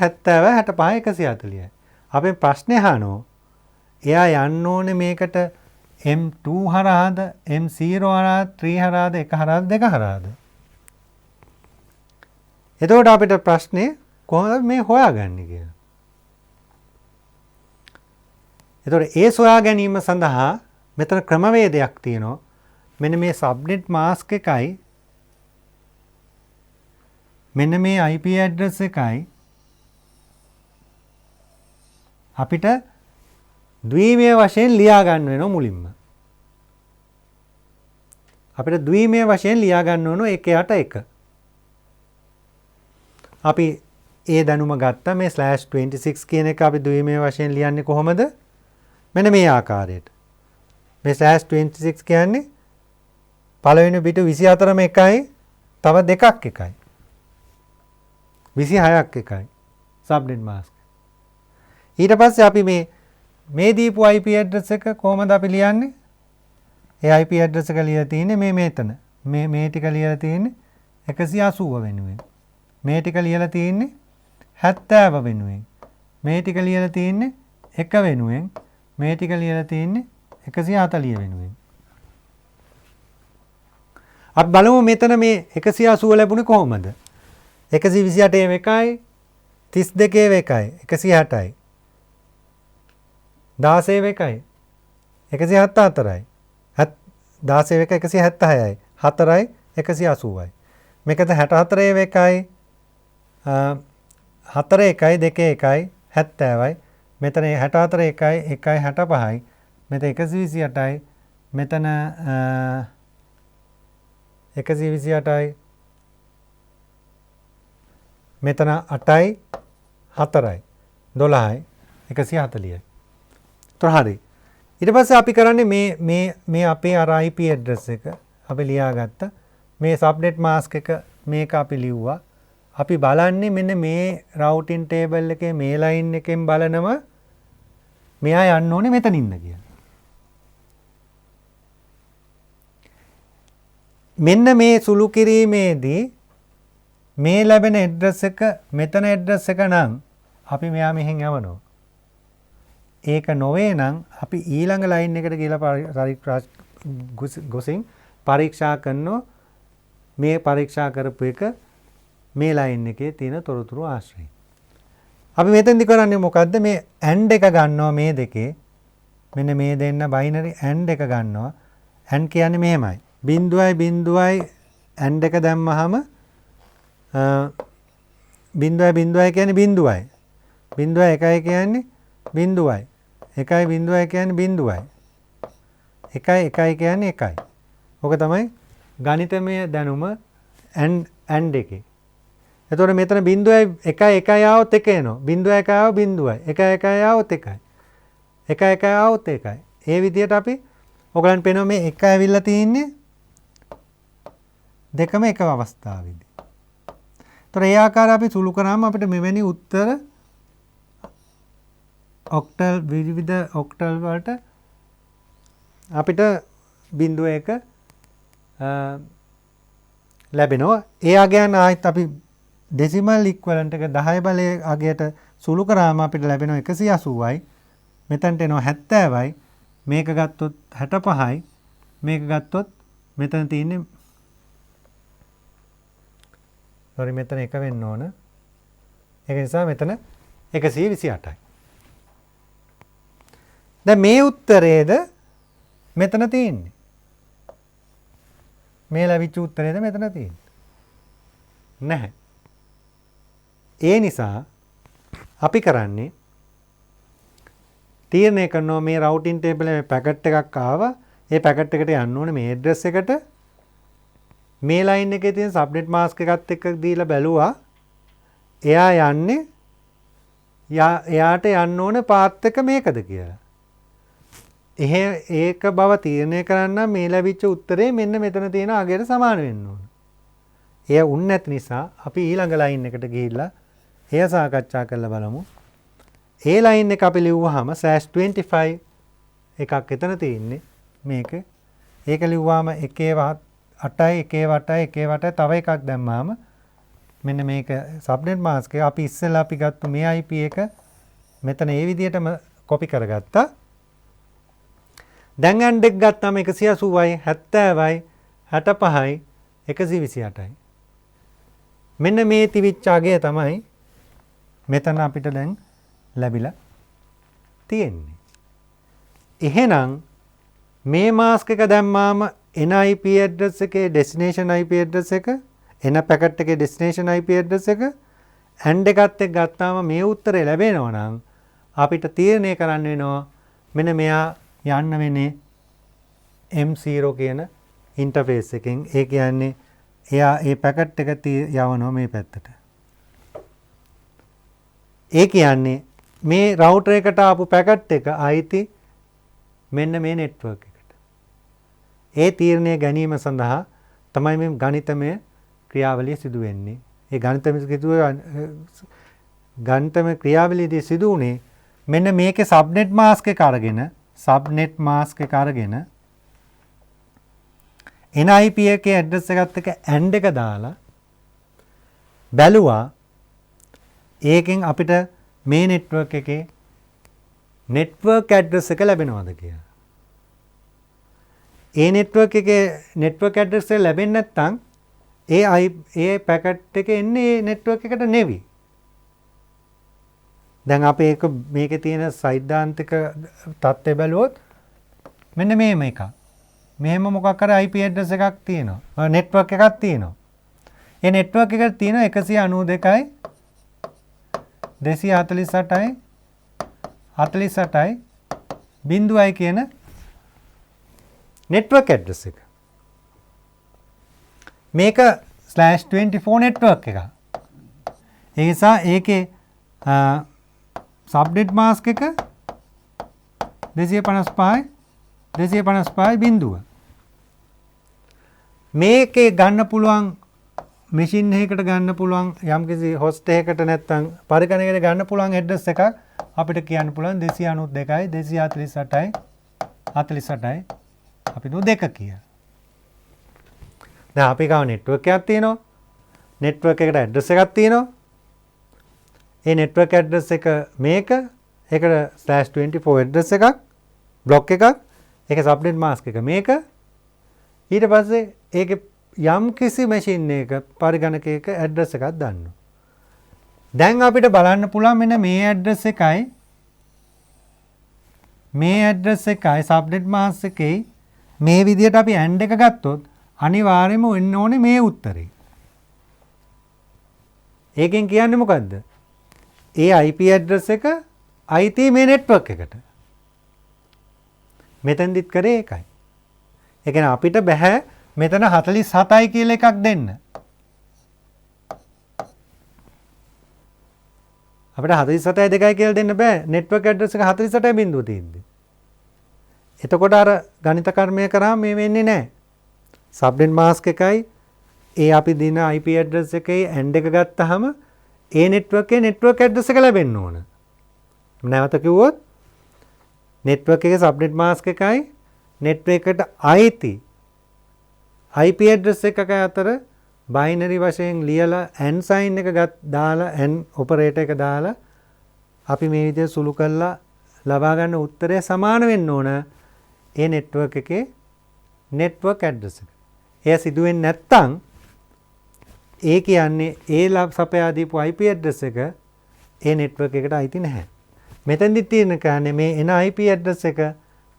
70යි 65යි 140යි. අපේ ප්‍රශ්නේ අහනවා එයා යන්න ඕනේ මේකට M2 හරහාද M0 හරහාද 3 හරහාද 1 හරහාද 2 හරහාද? එතකොට අපිට ප්‍රශ්නේ කොහොමද මේ හොයාගන්නේ කියලා. එතකොට ඒ සොයා ගැනීම සඳහා මෙතන ක්‍රමවේදයක් තියෙනවා. මෙන්න මේ සබ්නෙට් මාස්ක් එකයි මෙන්න මේ IP ඇඩ්‍රස් එකයි අපිට ද්විමය වශයෙන් ලියා ගන්න වෙනවා මුලින්ම. අපිට ද්විමය වශයෙන් ලියා ගන්න ඕන 181. අපි ඒ දැනුම ගත්තා මේ /26 කියන එක අපි ද්විමය වශයෙන් ලියන්නේ කොහොමද? මෙන්න මේ ආකාරයට. මේ /26 කියන්නේ පළවෙනි බිට 24ම එකයි තව දෙකක් එකයි. 26ක් එකයි සබ්නෙට් මාස්ක්. ඊට පස්සේ අපි මේ මේ දීපු IP ඇඩ්‍රස් එක කොහමද අපි ලියන්නේ? ඒ IP ඇඩ්‍රස් එක ලියලා තියෙන්නේ මේ මෙතන. මේ ටික ලියලා තියෙන්නේ 180 වෙනුවෙන්. මේ ටික ලියලා තියෙන්නේ 70 වෙනුවෙන්. මේ ටික ලියලා තියෙන්නේ 1 වෙනුවෙන්. මේ ටික ලියලා තියෙන්නේ 140 වෙනුවෙන්. අපි බලමු මෙතන මේ 180 ලැබුණේ කොහොමද? 128 එකයි 32 එකයි 160යි 16 එකයි 174යි 16 එක 176යි 4යි 180යි මේකද 64 එකයි 4 එකයි 2 එකයි 70යි මෙතන 64 එකයි 1යි 65යි මෙතන 128යි මෙතන 128යි මෙතන 8යි 4යි 12යි 140යි. તો හරි. ඊට පස්සේ අපි කරන්නේ මේ අපේ අර IP ඇඩ්‍රස් එක අපි ලියාගත්ත මේ සබ්නෙට් මාස්ක් එක මේක අපි ලිව්වා. අපි බලන්නේ මෙන්න මේ රවුටින් ටේබල් එකේ මේ ලයින් එකෙන් බලනම මෙයා යන්න ඕනේ මෙතන ඉන්න කියලා. මෙන්න මේ සුළු කිරීමේදී මේ ලැබෙන ඇඩ්‍රස් එක මෙතන ඇඩ්‍රස් එක නම් අපි මෙයා මෙහෙන් යවනවා. ඒක නොවේ නම් අපි ඊළඟ ලයින් එකට ගිහලා ගොසින් පරීක්ෂා කරනවා මේ පරීක්ෂා කරපු එක මේ ලයින් එකේ තියෙන තොරතුරු ආශ්‍රයෙන්. අපි මෙතෙන්දි කරන්නේ මොකද්ද? මේ AND එක ගන්නවා මේ දෙකේ. මෙන්න මේ දෙන්න බයිනරි AND එක ගන්නවා. AND කියන්නේ මෙහෙමයි. බිඳුවයි බිඳුවයි AND එක දැම්මහම බිඳුවයි කියන්නේ බිඳුවයි. බිඳුවයි එකයි කියන්නේ බිඳුවයි. එකයි බිඳුවයි කියන්නේ බිඳුවයි. එකයි එකයි කියන්නේ එකයි. ඔක තමයි ගණිතමය දැනුම AND එකේ. එතකොට මෙතන බිඳුවයි එකයි එකයි ආවොත් එක එනවා. බිඳුවයි එකයි ආව බිඳුවයි. එකයි එකයි ආවොත් එකයි. එකයි එකයි ආවොත් එකයි. ඒ විදිහට අපි ඔයගලන්ට පේනවා මේ එක ඇවිල්ලා තියෙන්නේ දෙකම එක අවස්ථාවේදී. ඒතර ඒ ආකාර අපි සුළු කරාම අපිට මෙවැනි උත්තර ඔක්ටල් විවිධ ඔක්ටල් වලට අපිට 0.1 ලැබෙනවා. ඒ අගයන් ආයෙත් අපි ඩෙසිමල් ඉක්වලන්ට් එක 10 බලයේ අගයට සුළු කරාම අපිට ලැබෙනවා 180යි. මෙතනට එනවා 70යි. මේක ගත්තොත් 65යි. මේක ගත්තොත් මෙතන තියෙන්නේ මෙතන එක වෙන්න ඕන. ඒක නිසා මෙතන 128යි. දැන් මේ උත්තරේද මෙතන තියෙන්නේ. මේ ලැබිච්ච උත්තරේද මෙතන තියෙන්නේ. නැහැ. ඒ නිසා අපි කරන්නේ තීරණය කරනවා මේ රවුටින් ටේබල් එකේ පැකට් එකක් ආවා. ඒ පැකට් එකට යන්න ඕනේ මේ ඇඩ්‍රස් එකට. මේ ලයින් එකේ තියෙන සබ්නෙට් මාස්ක් එකත් එක්ක දීලා බැලුවා. එයා යන්නේ එයාට යන්න ඕන පාත් එක මේකද කියලා. ඒක බව තීරණය කරන්න මේ ලැබිච්ච උත්තරේ මෙන්න මෙතන තියෙන අගයට සමාන වෙන්න ඕන. එය උන් නැති නිසා අපි ඊළඟ ලයින් එකට ගිහිල්ලා එය සාකච්ඡා කරලා බලමු. ඒ ලයින් එක අපි ලිව්වහම /25 එකක් එතන තියෙන්නේ මේක. ඒක ලිව්වාම 1 8යි 1 8යි 1 8යි තව එකක් දැම්මාම මෙන්න මේක සබ්නෙට් මාස්ක් එක අපි ඉස්සෙල්ලා අපි ගත්ත මේ IP එක මෙතන ඒ විදිහටම කොපි කරගත්තා. දැන් AND එක ගත්තාම 180යි 70යි 65යි 128යි. මෙන්න මේ තිවිච්ච අගය තමයි මෙතන අපිට දැන් ලැබිලා තියෙන්නේ. එහෙනම් මේ මාස්ක් එක දැම්මාම එන IP ඇඩ්‍රස් එකේ ඩෙස්ටිනේෂන් IP ඇඩ්‍රස් එක එන පැකට් එකේ ඩෙස්ටිනේෂන් IP ඇඩ්‍රස් එක AND එකත් එක්ක ගත්තාම මේ උත්තරේ ලැබෙනවා නම් අපිට තීරණය කරන්න වෙනවා මෙන්න මෙයා යන්න වෙන්නේ M0 කියන ඉන්ටර්ෆේස් එකෙන්. ඒ කියන්නේ එයා ඒ පැකට් එක යවනවා මේ පැත්තට. ඒ කියන්නේ මේ රවුටර් එකට ආපු පැකට් එක අයිති මෙන්න මේ නෙට්වර්ක් එකට. ඒ තීරණය ගැනීම සඳහා තමයි මේ ගණිතමය ක්‍රියාවලිය සිදු වෙන්නේ. ඒ ගණිතමය ක්‍රියාවලියදී සිදු වුණේ මෙන්න මේකේ සබ්නෙට් මාස්ක් එක අරගෙන සබ්නෙට් මාස්ක් එක අරගෙන NIP එකේ ඇඩ්‍රස් එකත් එක්ක AND එක දාලා බැලුවා ඒකෙන් අපිට මේ නෙට්වර්ක් එකේ නෙට්වර්ක් ඇඩ්‍රස් එක ලැබෙනවද කියලා. ඒ නෙට්වර්ක් එකේ නෙට්වර්ක් ඇඩ්‍රස් එක ලැබෙන්නේ නැත්නම් ඒ පැකට් එක එන්නේ ඒ නෙට්වර්ක් එකට නෙවි. දැන් අපි ඒක මේකේ තියෙන සෛද්ධාන්තික තත්ත්වය බැලුවොත් මෙන්න මේම එකක්. මෙහෙම මොකක් හරි IP ඇඩ්‍රස් එකක් තියෙනවා. නෙට්වර්ක් එකක් තියෙනවා. ඒ නෙට්වර්ක් එකට තියෙන 192යි 248යි 48යි බිඳුවයි කියන නෙට්වර්ක් ඇඩ්‍රස් එක. මේක /24 නෙට්වර්ක් එක. ඒ නිසා ඒකේ සබ්නෙට් මාස්ක් එක 255 බිඳුව. මේකේ ගන්න පුළුවන් මැෂින් එකකට ගන්න පුළුවන් යම්කිසි හොස්ට් එකකට නැත්නම් පරිගණකයකට ගන්න පුළුවන් ඇඩ්‍රස් එකක් අපිට කියන්න පුළුවන් 292යි 248යි 48යි අපි දු දෙක කියලා. දැන් අපි ගාව නෙට්වර්ක් එකක් තියෙනවා. නෙට්වර්ක් එකට ඇඩ්‍රස් එකක් තියෙනවා. ඒ නෙට්වර්ක් ඇඩ්‍රස් එක මේක ඒකට /24 ඇඩ්‍රස් එකක් බ්ලොක් එකක් ඒක සබ්නෙට් මාස්ක් එක මේක ඊට පස්සේ ඒකේ යම් කිසි මැෂින් එකක පරිගණකයක ඇඩ්‍රස් එකක් දාන්න. දැන් අපිට බලන්න පුළුවන් මෙන්න මේ ඇඩ්‍රස් එකයි මේ ඇඩ්‍රස් එකයි සබ්නෙට් මාස්ක් එකේ මේ විදිහට අපි AND එක ගත්තොත් අනිවාර්යයෙන්ම වෙන්න ඕනේ මේ උත්තරේ. ඒකෙන් කියන්නේ මොකද්ද? ඒ IP ඇඩ්‍රස් එක IT මේ නෙට්වර්ක් එකට. මෙතෙන්දිත් කරේ ඒකයි. ඒ කියන්නේ අපිට බෑ මෙතන 47යි කියලා එකක් දෙන්න. අපිට 47යි 2යි කියලා දෙන්න බෑ. නෙට්වර්ක් ඇඩ්‍රස් එක 48යි බිඳුව තියෙද්දි. එතකොට අර ගණිත කර්මය කරාම මේ වෙන්නේ නැහැ. සබ්නෙට් මාස්ක් එකයි ඒ අපි දින IP ඇඩ්‍රස් එකේ AND එක ගත්තාම ඒ නෙට්වර්ක් එකේ නෙට්වර්ක් ඇඩ්‍රස් එක ලැබෙන්න ඕන. නැවත කිව්වොත් නෙට්වර්ක් එකේ සබ්නෙට් මාස්ක් එකයි නෙට්වර්ක් එකට අයිති IP ඇඩ්‍රස් එකක අතර බයිනරි වශයෙන් ලියලා AND sign එක දාලා AND ඔපරේටර් එක දාලා අපි මේ විදිහට සුළු කරලා ලබා ගන්න උත්තරය සමාන වෙන්න ඕන ඒ නෙට්වර්ක් එකේ නෙට්වර්ක් ඇඩ්‍රස් එක. එය සිදු වෙන්නේ නැත්නම් ඒ කියන්නේ ඒ සපයා දීපු IP ඇඩ්‍රස් එක ඒ නෙට්වර්ක් එකට අයිති නැහැ. මෙතෙන්දි තියෙන කාරණේ මේ එන IP ඇඩ්‍රස් එක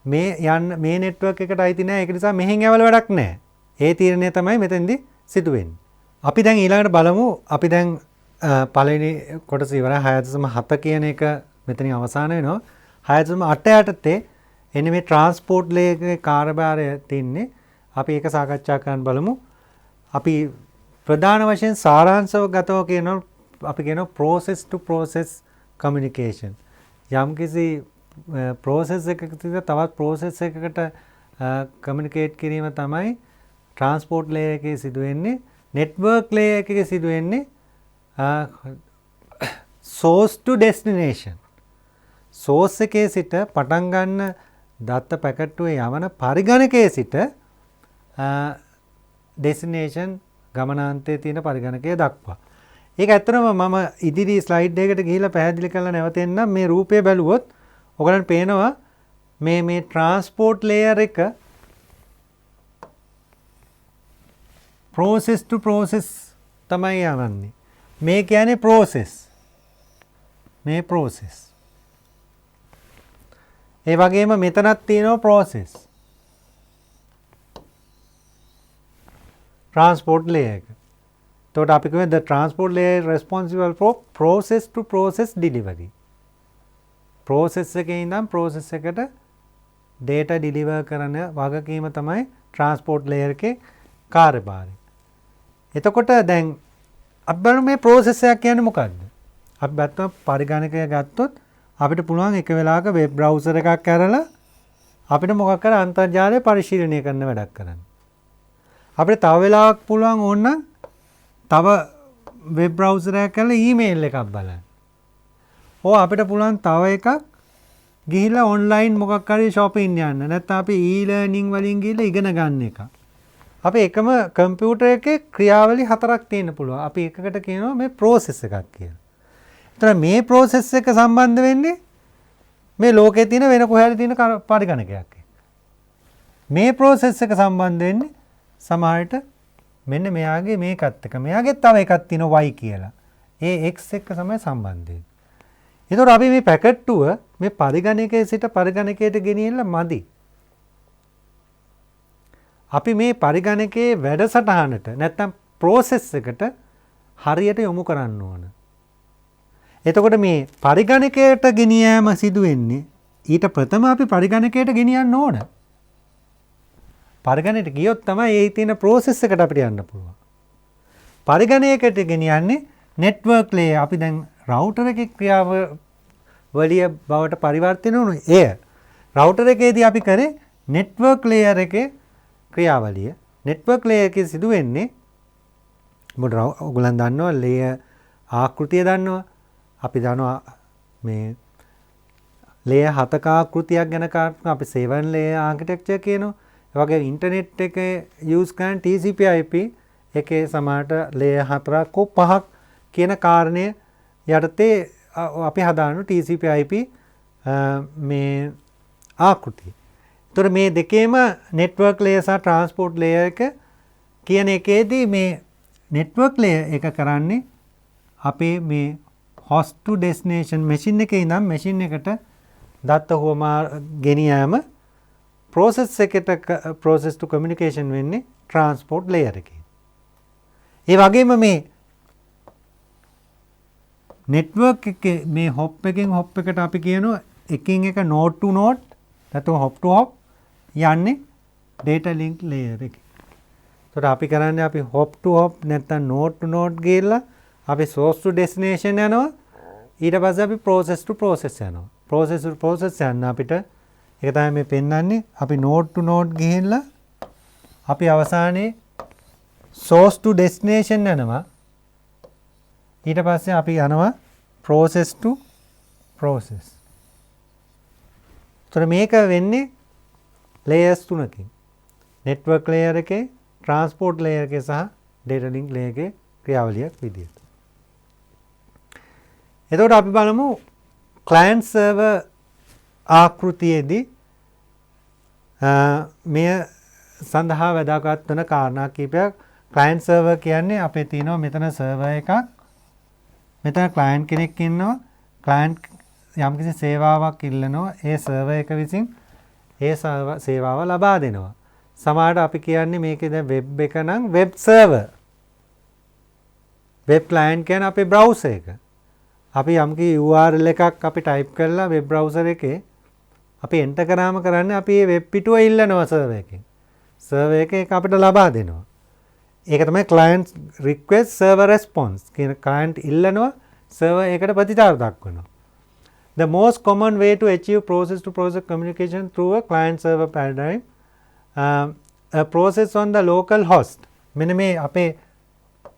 මේ නෙට්වර්ක් එකට අයිති නැහැ. ඒක නිසා මෙහෙන් ඇවල වැඩක් නැහැ. ඒ තීරණය තමයි මෙතෙන්දි සිදු වෙන්නේ. අපි දැන් ඊළඟට බලමු අපි දැන් පළවෙනි කොටස ඉවරයි 6.7 කියන එක මෙතනින් අවසන් වෙනවා. 6.8 යටතේ එන්නේ මේ ට්‍රාන්ස්පෝර්ට් ලේයරේ කාර්යභාරය තින්නේ. අපි ඒක සාකච්ඡා කරන්න බලමු. අපි ප්‍රධාන වශයෙන් සාරාංශගතව කියනවා අපි කියනවා process to process communication. යම්කිසි process එකක තවත් process එකකට communicate කිරීම තමයි transport layer එකේ සිදු වෙන්නේ. network layer එකේ සිදු වෙන්නේ source to destination. source එකේ සිට පටන් ගන්න දත්ත පැකට්ටුවේ යවන පරිගණකයේ සිට destination ගමනාන්තයේ තියෙන පරිගණකය දක්වා. ඒක ඇත්තටම මම ඉදිරි ස්ලයිඩ් එකකට ගිහිල්ලා පැහැදිලි කරලා නැවතෙන්නම්. මේ රූපය බැලුවොත් ඔයගලන්ට පේනවා මේ transport layer එක process to process තමයි යවන්නේ. මේ කියන්නේ process. මේ process. ඒ වගේම මෙතනත් තියෙනවා process. transport layer එක. එතකොට අපි කියමු the transport layer responsible for process to process delivery. process එකේ ඉඳන් process එකට data deliver කරන වගකීම තමයි transport layer එකේ කාර්යභාරය. එතකොට දැන් අපි බලමු මේ process එක කියන්නේ මොකක්ද? අපි බැලුවා පරිගණකය ගත්තොත් අපිට පුළුවන් එක වෙලාවක web browser එකක් කරලා අපිට මොකක් කර අන්තර්ජාලය පරිශීලනය කරන්න වැඩක් කරන්න. අපිට තව වෙලාවක් පුළුවන් ඕනනම් තව වෙබ් බ්‍රවුසර් එකක් කරලා ඊමේල් එකක් බලන්න. අපිට පුළුවන් තව එකක් ගිහිල්ලා ඔන්ලයින් මොකක් හරි shopping යන්න. නැත්නම් අපි e-learning වලින් ගිහිල්ලා ඉගෙන ගන්න එක. අපි එකම කම්පියුටර් එකේ ක්‍රියාවලි 4ක් තියෙන්න පුළුවන්. අපි එකකට කියනවා මේ process එකක් කියලා. එතන මේ process එක සම්බන්ධ වෙන්නේ මේ ලෝකේ තියෙන වෙන කොහේ හරි තියෙන පරිගණකයක් එක්ක. මේ process එක සම්බන්ධ වෙන්නේ සමහරට මෙන්න මෙයාගේ මේකත් එක්ක. මෙයාගෙත් තව එකක් තියෙනවා y කියලා. ඒ x එක්ක තමයි සම්බන්ධ වෙන්නේ. එතකොට අපි මේ පැකට්ටුව මේ පරිගණකයේ සිට පරිගණකයට ගෙනියලා මදි. අපි මේ පරිගණකයේ වැඩසටහනට නැත්නම් process එකට හරියට යොමු කරන්න ඕන. එතකොට මේ පරිගණකයට ගෙනියෑම සිදු වෙන්නේ ඊට ප්‍රථම අපි පරිගණකයට ගෙනියන්න ඕන. පරිගණකයට ගියොත් තමයි ඒ තියෙන process එකට අපිට යන්න පුළුවන්. පරිගණකයට ගෙනියන්නේ network layer. අපි දැන් රවුටර් එකේ ක්‍රියාවලිය බවට පරිවර්තන වුණු එය රවුටර් එකේදී අපි කරේ network layer එකේ ක්‍රියාවලිය. network layer එකේ සිදු වෙන්නේ ඔයගොල්ලන් දන්නවා layer ආකෘතිය දන්නවා. අපි දන්නවා මේ layer 7ක ආකෘතියක් ගැන අපි 7 layer architecture කියනවා. ඒ වගේ ඉන්ටර්නෙට් එකේ use කරන TCP/IP එකේ සමහරට layer 4ක් 5ක් කියන කාරණය යටතේ අපි හදාන TCP/IP මේ ආකෘතිය. ඒතර මේ දෙකේම network layer සහ transport layer එක කියන එකේදී මේ network layer එක කරන්නේ අපේ මේ host to destination machine එකේ ඉඳන් machine එකට දත්ත හුවමාරු ගෙනියෑම process එකට process to communication වෙන්නේ transport layer එකේ. ඒ වගේම මේ network එකේ මේ hop එකෙන් hop එකට අපි කියනවා එකින් එක node to node නැත්නම් hop to hop යන්නේ data link layer එකේ. ඒකට අපි කරන්නේ අපි hop to hop නැත්නම් node to node ගිහලා අපි source to destination යනවා. ඊට පස්සේ අපි process to process යනවා. process to process යන අපිට ඒක තමයි මේ පෙන්වන්නේ. අපි node to node ගිහිල්ලා අපි අවසානයේ source to destination යනවා. ඊට පස්සේ අපි යනවා process to process. ඒතර මේක වෙන්නේ layers තුනකින්. network layer එකේ, transport layer එකේ සහ data link layer එකේ ක්‍රියාවලියක් විදියට. එතකොට අපි බලමු client server ආකෘතියේදී මේ සඳහා වැදගත් වන කාරණා කිහිපයක්. client server කියන්නේ අපේ තියෙනවා මෙතන server එකක්. මෙතන client කෙනෙක් ඉන්නවා. client යම්කිසි සේවාවක් ඉල්ලනවා. ඒ server එක විසින් ඒ සේවාව ලබා දෙනවා. සමහරවිට අපි කියන්නේ මේකේ දැන් web එක නම් web server. web client කියන්නේ අපේ browser එක. අපි යම්කි URL එකක් අපි type කරලා web browser එකේ අපි enter කරාම කරන්නේ අපි මේ web පිටුව ඉල්ලනවා server එකෙන්. server එක ඒක අපිට ලබා දෙනවා. ඒක තමයි client request server response කියන client ඉල්ලනවා server එකට ප්‍රතිචාර දක්වනවා. The most common way to achieve process to process communication through a client server paradigm, a process on the local host. මෙන්න මේ අපේ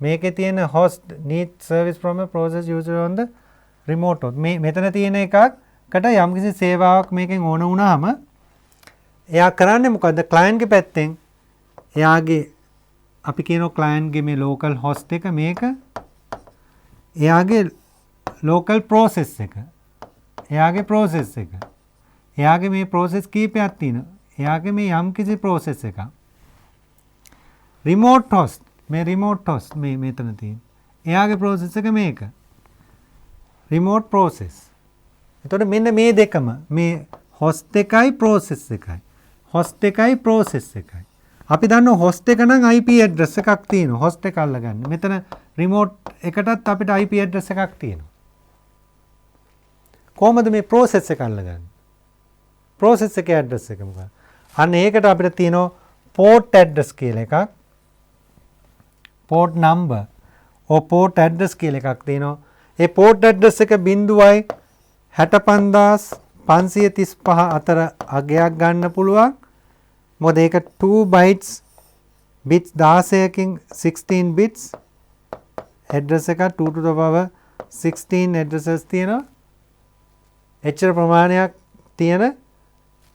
මේකේ තියෙන host need service from a process user on the remote host. මේ මෙතන තියෙන එකකට යම්කිසි සේවාවක් මේකෙන් ඕන වුණාම එයා කරන්නේ මොකද්ද? client ගේ පැත්තෙන් එයාගේ අපි කියනවා client ගේ මේ local host එක මේක එයාගේ local process එක. එයාගේ process එක. එයාගේ මේ process කීපයක් තියෙනවා. එයාගේ මේ යම්කිසි process එකක්. remote host මේ remote host මේ මෙතන තියෙන. එයාගේ process එක මේක. remote process. එතකොට මෙන්න මේ දෙකම මේ host එකයි process එකයි. host එකයි process එකයි. අපි දන්නවා host එක නම් IP address එකක් තියෙනවා. host එක අල්ලගන්න. මෙතන remote එකටත් අපිට IP address එකක් තියෙනවා. කොහොමද මේ process එක අල්ලගන්නේ? process එකේ address එක මොකක්ද? අන්න ඒකට අපිට තියෙනවා port address කියලා එකක්. port number or port address කියලා එකක් තියෙනවා. ඒ port address එක 0.65535 අතර අගයක් ගන්න පුළුවන්. මොකද ඒක 2 bytes bits 16කින් 16 bits address එක 2 to the power 16 addresses තියෙනවා. එච්චර ප්‍රමාණයක් තියෙන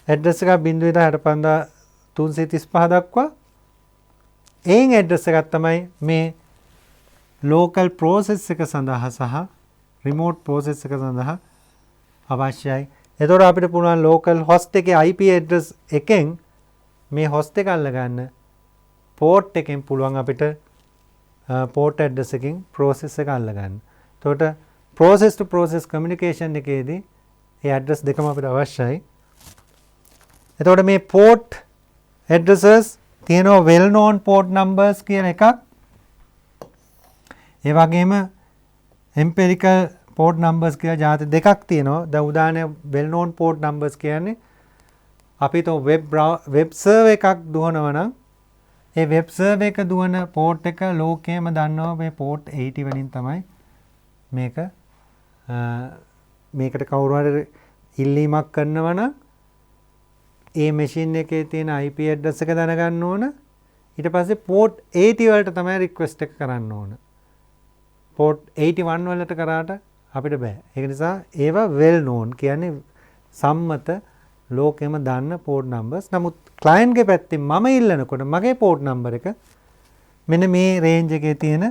ඇඩ්‍රස් එකක් 0.65335 දක්වා. එයින් ඇඩ්‍රස් එකක් තමයි මේ local process එක සඳහා සහ remote process එක සඳහා අවශ්‍යයි. එතකොට අපිට පුළුවන් local host එකේ IP address එකෙන් මේ host එක අල්ලගන්න port එකෙන් පුළුවන් අපිට port address එකකින් process එක අල්ලගන්න. එතකොට process to process communication එකේදී මේ address දෙකම අපිට අවශ්‍යයි. එතකොට මේ port addresses තියෙනවා well known port numbers කියන එකක්. ඒ වගේම empirical port numbers කියලා જાති දෙකක් තියෙනවා. දැන් උදාහරණයක් well known port numbers කියන්නේ අපි તો web server එකක් දුවනවා නම් ඒ web server එක දුවන port එක ලෝකයේම දන්නවා මේ port 80 වලින් තමයි මේකට කවුරු හරි ඉල්ලීමක් කරනවා නම් ඒ machine එකේ තියෙන IP address එක දැනගන්න ඕන. ඊට පස්සේ port 80 වලට තමයි request එක කරන්න ඕන. port 81 වලට කරාට අපිට බෑ. ඒක නිසා ඒවා well known කියන්නේ සම්මත ලෝකෙම දන්න port numbers. නමුත් client ගේ පැත්තෙන් මම ඉල්ලනකොට මගේ port number එක මෙන්න මේ range එකේ තියෙන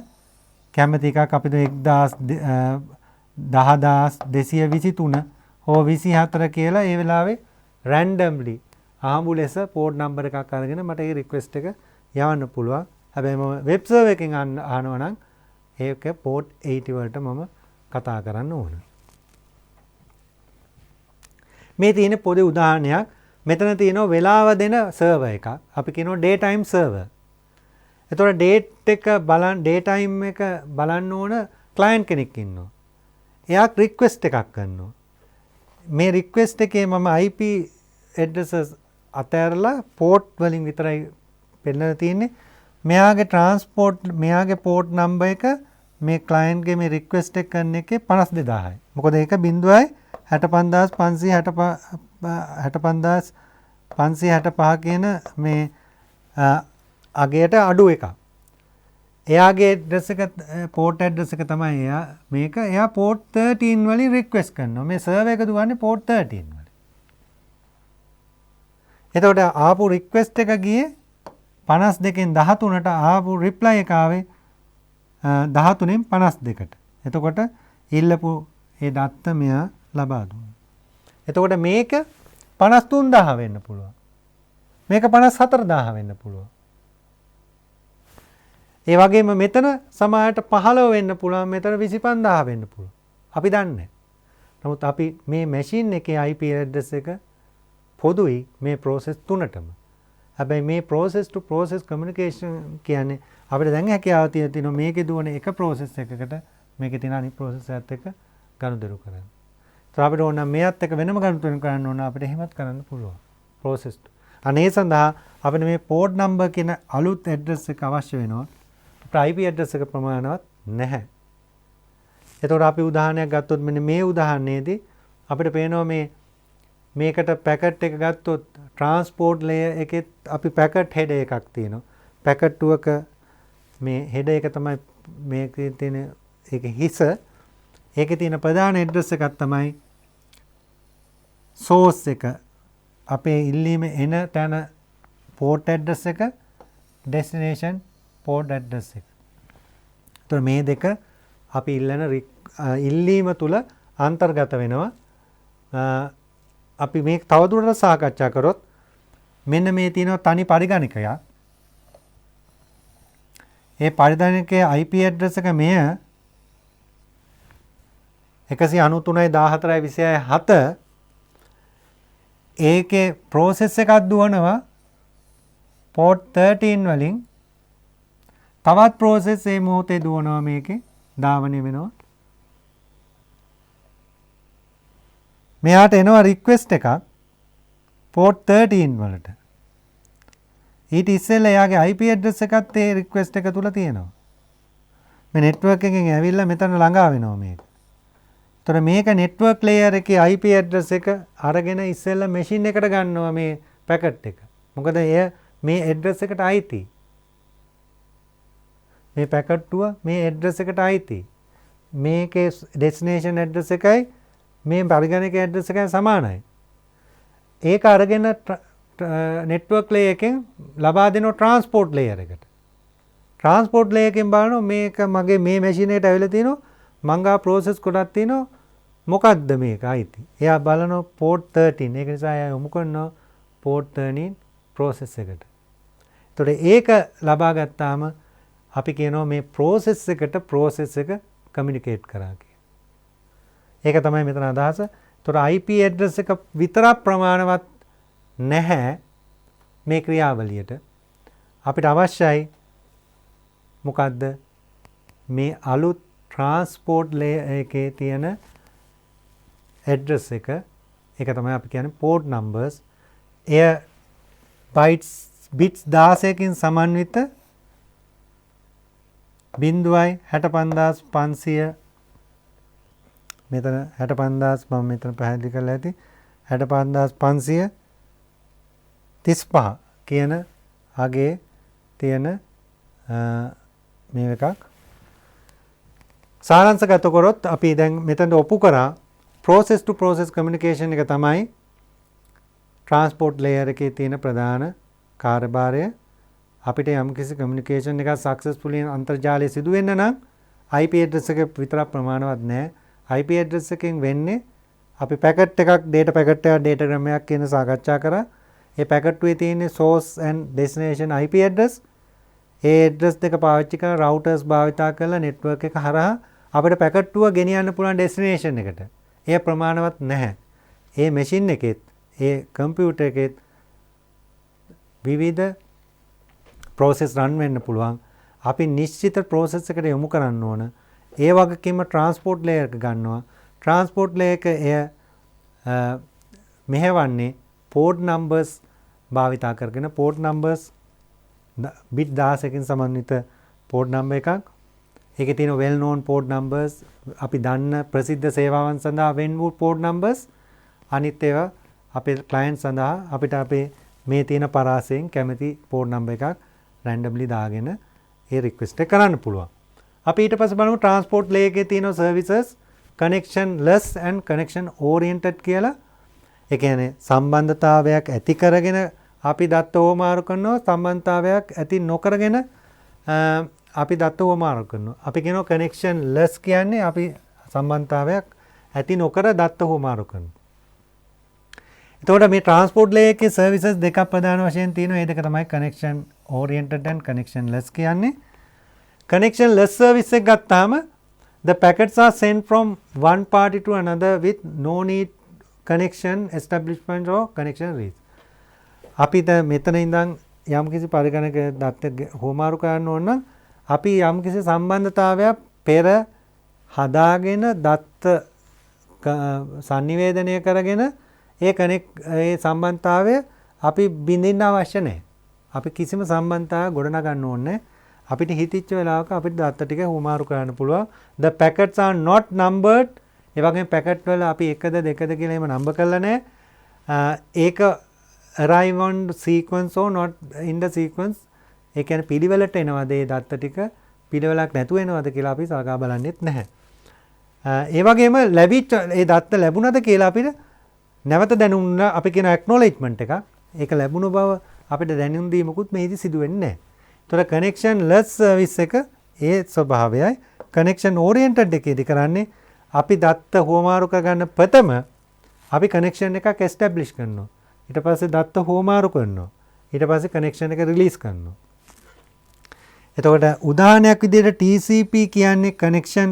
කැමති එකක් අපිට 10223 හෝ 24 කියලා ඒ වෙලාවේ randomly ආඹු ලෙස port number එකක් අරගෙන මට ඒ request එක යවන්න පුළුවන්. හැබැයි මම web server එකෙන් අහනවා නම් ඒක port 80 වලට මම කතා කරන්න ඕන. මේ තියෙන පොඩි උදාහරණයක්. මෙතන තියෙනවා වෙලාව දෙන සර්වර් එකක්. අපි කියනවා day time server. එතකොට day time එක බලන්න ඕන client කෙනෙක් ඉන්නවා. එයා request එකක් කරනවා. මේ request එකේ මම IP addresses අතහැරලා port වලින් විතරයි පෙන්නලා තියෙන්නේ. මෙයාගේ port number එක මේ client ගේ මේ request එක කරන එකේ 52000යි. මොකද ඒක 65565 කියන මේ අගයට අඩු එකක්. එයාගේ address එක port address එක තමයි එයා port 13 වලින් request කරනවා. මේ server එක දුවන්නේ port 13 වලින්. එතකොට ආපු request එක ගියේ 52න් 13ට ආපු reply එක ආවේ 13න් 52ට. එතකොට ඉල්ලපු ඒ දත්ත මෙයා ලබා දුන්නා. එතකොට මේක 53000 වෙන්න පුළුවන්. මේක 54000 වෙන්න පුළුවන්. ඒ වගේම මෙතන සමහරට 15 වෙන්න පුළුවන්, මෙතන 25000 වෙන්න පුළුවන්. අපි දන්නේ නැහැ. නමුත් අපි මේ machine එකේ IP address එක පොදුයි මේ process තුනටම. හැබැයි මේ process to process communication කියන්නේ අපිට දැන් හැකියාව තියෙනවා මේකේ දුවන එක process එකකට මේකේ තියෙන අනිත් process එකත් එක්ක ගනුදෙනු කරන්න. ඒත් අපිට ඕන මේවත් එක්ක වෙනම ගනුදෙනු කරන්න ඕන අපිට එහෙමත් කරන්න පුළුවන් process. අනේ සඳහා අපිට මේ port number කියන අලුත් address එක අවශ්‍ය වෙනවා. IP address එක ප්‍රමාණවත් නැහැ. එතකොට අපි උදාහරණයක් ගත්තොත් මෙන්න මේ උදාහරණයේදී අපිට පේනවා මේකට packet එක ගත්තොත් transport layer එකෙත් අපි packet header එකක් තියෙනවා. packet 2ක මේ header එක තමයි මේකේ තියෙන ඒක හිස. ඒකේ තියෙන ප්‍රධාන address එකක් තමයි source එක. අපේ ඉල්ලීම එන තැන port address එක, destination port address එක. එතකොට මේ දෙක අපි ඉල්ලීම තුල අන්තර්ගත වෙනවා. අපි මේක තවදුරටත් සාකච්ඡා කරොත් මෙන්න මේ තියෙන තනි පරිගණකයක්. ඒ පරිගණකයේ IP address එක මෙය 193.14.26.7 ඒකේ process එකක් දුවනවා port 13 වලින්. තවත් process මේ මොහොතේ දුවනවා මේකේ ධාවනය වෙනවා. මෙයාට එනවා request එකක් port 13 වලට. ඊට ඉස්සෙල්ලා එයාගේ IP address එකත් ඒ request එක තුල තියෙනවා. මේ network එකෙන් ඇවිල්ලා මෙතන ළඟා වෙනවා මේක. ඒතර මේක network layer එකේ IP address එක අරගෙන ඉස්සෙල්ලා machine එකට ගන්නවා මේ packet එක. මොකද එය මේ address එකට අයිති. මේ packet 2 මේ address එකට අයිති. මේකේ destination address එකයි මේ පරිගණක address එකයි සමානයි. ඒක අරගෙන නෙට්වර්ක් ලේයර් එකෙන් ලබා දෙනවා ට්‍රාන්ස්පෝර්ට් ලේයර් එකට. ට්‍රාන්ස්පෝර්ට් ලේයර් එකෙන් බලනවා මේක මගේ මේ මැෂින් එකට ඇවිල්ලා තිනවා මං ගා ප්‍රොසෙස් කොටක් තියෙනවා මොකක්ද මේක අයිති. එයා බලනවා port 13. ඒක නිසා එයා යොමු කරනවා port 13 process එකට. එතකොට ඒක ලබා ගත්තාම අපි කියනවා මේ process එකට process එක communicate කරා කියලා. ඒක තමයි මෙතන අදහස. එතකොට IP address එක විතරක් ප්‍රමාණවත් නැහැ මේ ක්‍රියාවලියට. අපිට අවශ්‍යයි මොකද්ද මේ අලුත් transport layer එකේ තියෙන address එක. ඒක තමයි අපි කියන්නේ port numbers. එය bits 16කින් සමන්විත 0.65500 මෙතන 65000 මම මෙතන පැහැදිලි කරලා ඇති 65535 කියන අගේ තියෙන මේ එකක් සාරාංශගත කරොත් අපි දැන් මෙතන ඔප්පු කරා process to process communication එක තමයි transport layer එකේ තියෙන ප්‍රධාන කාර්යභාරය. අපිට යම්කිසි communication එකක් successfully අන්තර්ජාලයේ සිදු වෙන්න නම් IP address එක විතරක් ප්‍රමාණවත් නැහැ. IP address එකෙන් වෙන්නේ අපි packet එකක් data packet එකක් datagram එකක් කියන සාකච්ඡා කරා. ඒ packet එකේ තියෙන source and destination IP address. A address දෙක පාවිච්චි කරන routers භාවිතා කරලා network එක හරහා අපිට packet එක ගෙනියන්න පුළුවන් destination එකට. ඒ ප්‍රමාණවත් නැහැ. ඒ machine එකෙත් ඒ computer එකෙත් විවිධ process run වෙන්න පුළුවන්. අපි නිශ්චිත process එකට යොමු කරන්න ඕන. ඒ වගේම transport layer එක ගන්නවා. transport layer එක එය මෙහෙවන්නේ port numbers භාවිතා කරගෙන port numbers bit 16කින් සමන්විත port number එකක්. ඒකේ තියෙන well known port numbers අපි දන්න ප්‍රසිද්ධ සේවාවන් සඳහා Wenwood port numbers. අනිත් ඒවා අපේ client සඳහා අපිට අපේ මේ තියෙන පරාසයෙන් කැමති port number එකක් randomly දාගෙන ඒ request එක කරන්න පුළුවන්. අපි ඊට පස්සේ බලමු transport layer එකේ තියෙන services connectionless and connection oriented කියලා. ඒ කියන්නේ සම්බන්ධතාවයක් ඇති කරගෙන අපි දත්ත ඕමාරු කරනවා සම්බන්ධතාවයක් ඇති නොකරගෙන අපි දත්ත ඕමාරු කරනවා. අපි කියනවා connectionless කියන්නේ අපි සම්බන්ධතාවයක් ඇති නොකර දත්ත ඕමාරු කරනවා. එතකොට මේ transport layer එකේ services දෙකක් ප්‍රධාන වශයෙන් තියෙනවා. ඒ දෙක තමයි connection oriented and connectionless කියන්නේ. Connectionless service එක ගත්තාම the packets are sent from one party to another with no need connection establishment or connection reach. අපි දැන් මෙතන ඉඳන් යම්කිසි පරිගණක දත්ත හොමාරු කරන්න ඕන නම් අපි යම්කිසි සම්බන්ධතාවයක් පෙර හදාගෙන දත්ත sannivedanaya කරගෙන ඒ සම්බන්ධතාවය අපි බින්දින්න අවශ්‍ය නැහැ. අපි කිසිම සම්බන්ධතාවයක් ගොඩනගා ගන්න ඕනේ නැහැ. අපිට හිතිච්ච වෙලාවක අපිට දත්ත ටික හොමාරු කරන්න පුළුවන්. The packets are not numbered. ඒ වගේම packet වල අපි 1ද 2ද කියලා එහෙම නම්බර් කරලා නැහැ. ඒක arrive on sequence or not in the sequence. ඒ කියන්නේ පිළිවෙලට එනවද ඒ දත්ත ටික පිළිවෙලක් නැතුව එනවද කියලා අපි සලකා බලන්නෙත් නැහැ. ඒ වගේම ලැබිච්ච ඒ දත්ත ලැබුණද කියලා අපිට නැවත දැනුම් අපි කියන acknowledgement එකක්. ඒක ලැබුණ බව අපිට දැනුම් දීමකුත් මේදි සිදු වෙන්නේ නැහැ. ඒතර connectionless service එක ඒ ස්වභාවයයි. connection oriented එකේදී කරන්නේ අපි දත්ත හොමාරු කරගන්න ප්‍රථම අපි connection එකක් establish කරනවා. ඊට පස්සේ දත්ත හොමාරු කරනවා. ඊට පස්සේ connection එක release කරනවා. එතකොට උදාහරණයක් විදිහට TCP කියන්නේ connection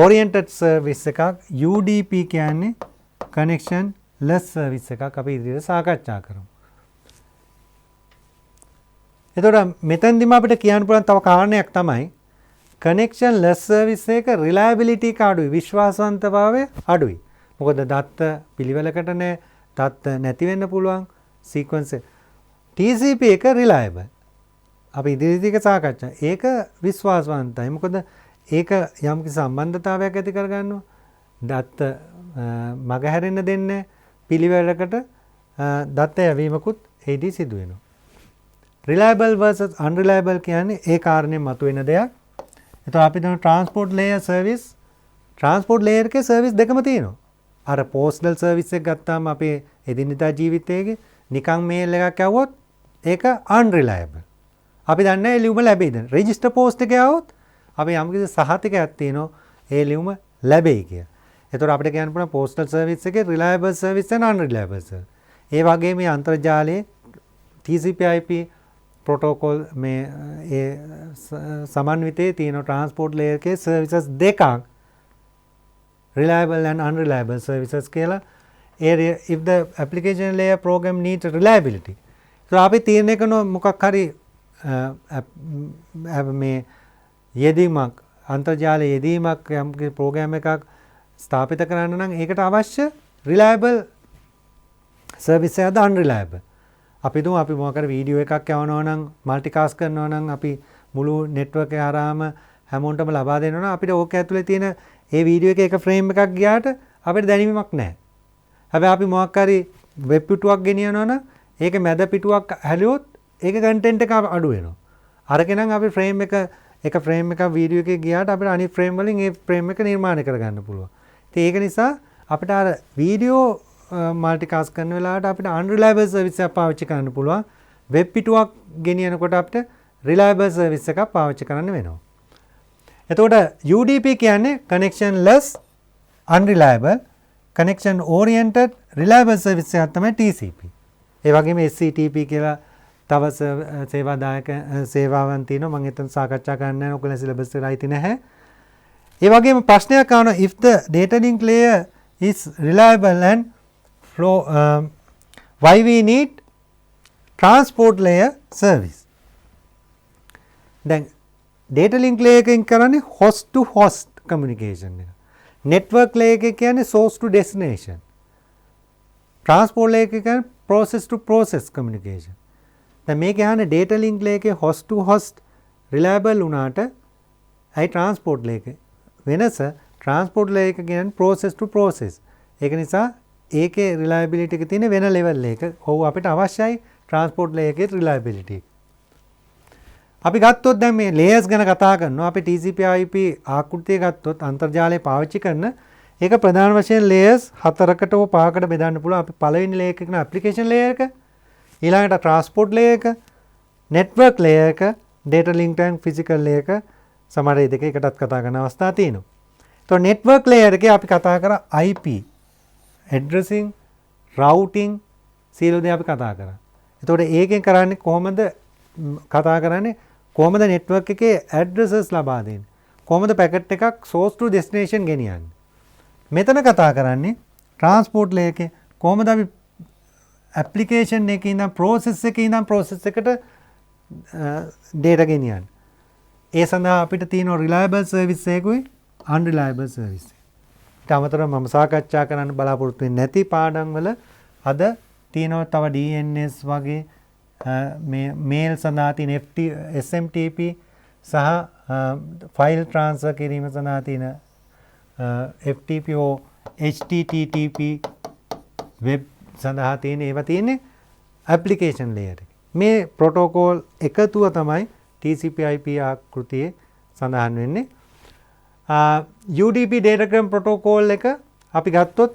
oriented service එකක්. UDP කියන්නේ connectionless service එකක්. අපි ඉදිරියට සාකච්ඡා කරමු. එතකොට මෙතෙන්දිම අපිට කියන්න පුළුවන් තව කාරණයක් තමයි connectionless service එක reliability එක අඩුයි. විශ්වාසවන්තභාවය අඩුයි. මොකද දත්ත පිළිවෙලකට නැහැ. දත්ත නැති වෙන්න පුළුවන් sequence. TCP එක reliable. අපි ඉදිරියට සාකච්ඡා. ඒක විශ්වාසවන්තයි. මොකද ඒක යම්කිසි සම්බන්ධතාවයක් ඇති කරගන්නවා. දත්ත මගහැරෙන්න දෙන්නේ පිළිවෙලකට දත්ත යැවීමකුත් ඒදී සිදු වෙනවා. reliable versus unreliable කියන්නේ ඒ කාරණේ මතුවෙන දෙයක්. එතකොට අපි දන්න transport layer service transport layer එකේ service දෙකම තියෙනවා. අර පෝස්ටල් සර්විස් එක ගත්තාම අපේ එදිනෙදා ජීවිතයේ නිකන් මේල් එකක් આવුවොත් ඒක unreliable. අපි දන්නේ නැහැ ඒ ලියුම ලැබෙයිද. රෙජිස්ටර් පෝස්ට් එකේ આવුවොත් අපි යම්කිසි සහතිකයක් තියෙනවා ඒ ලියුම ලැබෙයි කියලා. ඒතකොට අපිට කියන්න පුළුවන් පෝස්ටල් සර්විස් එකේ reliable service and unreliable service. ඒ වගේ මේ අන්තර්ජාලයේ TCP/IP ප්‍රොටෝකෝල් මේ ඒ සමන්විතයේ තියෙන ට්‍රාන්ස්පෝර්ට් ලේයර් එකේ සර්විසස් දෙකක් reliable and unreliable services කියලා. if the application layer program needs reliability. So අපි තීරණය කරන මොකක් හරි මේ යෙදීමක් අන්තර්ජාලයේ යෙදීමක් යම් ප්‍රෝග්‍රෑම් එකක් ස්ථාපිත කරන්න නම් ඒකට අවශ්‍ය reliable service එකද unreliable. අපි දුම අපි මොකක් හරි වීඩියෝ එකක් යවනවා නම් මල්ටිකාස්ට් කරනවා නම් අපි මුළු නෙට්වර්ක් එක හරහාම හැමෝටම ලබා දෙනවා නම් අපිට ඕක ඇතුලේ තියෙන ඒ වීඩියෝ එකේ එක ෆ්‍රේම් එකක් ගියාට අපිට දැනීමක් නැහැ. හැබැයි අපි මොකක් හරි වෙබ් පිටුවක් ගෙනියනවා නම් ඒක මැද පිටුවක් හැලුවොත් ඒක කන්ටෙන්ට් එක අඩු වෙනවා. අරගෙන නම් අපි ෆ්‍රේම් එක ෆ්‍රේම් එකක් වීඩියෝ එකේ ගියාට අපිට අනිත් ෆ්‍රේම් වලින් ඒ ෆ්‍රේම් එක නිර්මාණය කරගන්න පුළුවන්. ඉතින් ඒක නිසා අපිට අර වීඩියෝ මල්ටිකාස්ට් කරන වෙලාවට අපිට unreliable service එකක් පාවිච්චි කරන්න පුළුවන්. වෙබ් පිටුවක් ගෙනියනකොට අපිට reliable service එකක් පාවිච්චි කරන්න වෙනවා. එතකොට UDP කියන්නේ connectionless unreliable connection oriented reliable service එකක් තමයි TCP. ඒ වගේම SCTP කියලා තව සේවාදායක සේවාවන් තියෙනවා. මම එතන සාකච්ඡා කරන්න නැහැ. ඔයගොල්ලෝ සිලබස් එකට අයිති නැහැ. ඒ වගේම ප්‍රශ්නයක් ආවනවා if the data link layer is reliable and flow why we need transport layer service. දැන් data link layer එකෙන් කරන්නේ host to host communication එක. network layer එක කියන්නේ source to destination. transport layer එක කියන්නේ process to process communication. දැන් මේක යන්නේ data link layer එකේ host to host reliable වුණාට අයි transport layer එක වෙනස transport layer එක කියන්නේ process to process. ඒක නිසා ඒකේ reliability එක තියෙන වෙන level එක. ඔව් අපිට අවශ්‍යයි transport layer එකේ reliability. අපි ගත්තොත් දැන් මේ layers ගැන කතා කරනවා. අපි TCP/IP ආකෘතිය ගත්තොත් අන්තර්ජාලය පාවිච්චි කරන ඒක ප්‍රධාන වශයෙන් layers 4කට හෝ 5කට බෙදන්න පුළුවන්. අපි පළවෙනි layer එක කියන application layer එක, ඊළඟට transport layer එක, network layer එක, data link and physical layer එක සමහර ඒ දෙක එකටත් කතා කරන අවස්ථා තියෙනවා. તો network layer එකේ අපි කතා කරා IP addressing, routing සියලු දේ අපි කතා කරා. එතකොට ඒකෙන් කරන්නේ කොහොමද කතා කරන්නේ කොහොමද network එකේ addresses ලබා දෙන්නේ? කොහොමද packet එකක් source to destination ගෙනියන්නේ? මෙතන කතා කරන්නේ transport layer එකේ කොහොමද අපි application එකේ ඉඳන් process එකේ ඉඳන් process එකට data ගෙනියන්නේ? ඒ සඳහා අපිට තියෙන reliable service එකකුයි unreliable service. ඊට අමතරව මම සාකච්ඡා කරන්න බලාපොරොත්තු වෙන්නේ නැති පාඩම් වල අද තියෙනවා තව DNS වගේ මේ මේල් සඳහා තියෙන SMTP සහ ෆයිල් ට්‍රාන්ස්ෆර් කිරීම සඳහා තියෙන FTP or HTTP වෙබ් සඳහා තියෙන ඒවා තියෙන්නේ application layer එකේ. මේ ප්‍රොටෝකෝල් එකතුව තමයි TCP/IP ආකෘතියේ සඳහන් වෙන්නේ. UDP datagram protocol එක අපි ගත්තොත්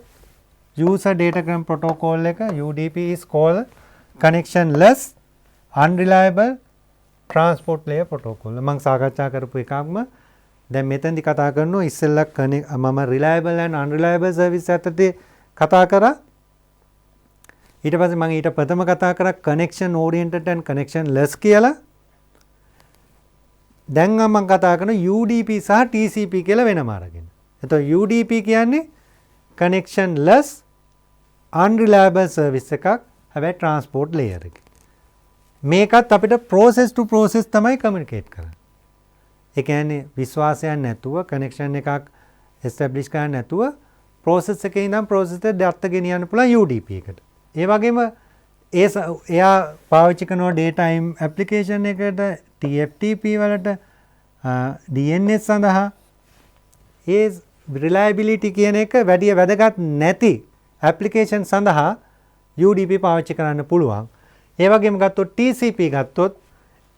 user datagram protocol එක UDP is called connectionless unreliable transport layer protocol. මම සාකච්ඡා කරපු එකක්ම දැන් මෙතෙන්දි කතා කරනවා ඉස්සෙල්ලා මම reliable and unreliable service අතරේ කතා කරා. ඊට පස්සේ මම ඊට ප්‍රථම කතා කරා connection oriented and connectionless කියලා. දැන් මම කතා කරන UDP සහ TCP කියලා වෙනම අරගෙන. එතකොට UDP කියන්නේ connectionless unreliable service එකක්. හැබැයි transport layer එකේ. මේකත් අපිට process to process තමයි communicate කරන්නේ. ඒ කියන්නේ විශ්වාසයක් නැතුව connection එකක් establish කරන්න නැතුව process එකේ ඉඳන් process එකට data ගෙනියන්න පුළුවන් UDP එකට. ඒ වගේම එයා පාවිච්චි කරන data application එකට TFTP වලට DNS සඳහා ඒ reliability කියන එක වැඩි වැදගත් නැති application සඳහා UDP පාවිච්චි කරන්න පුළුවන්. ඒ වගේම ගත්තොත් TCP ගත්තොත්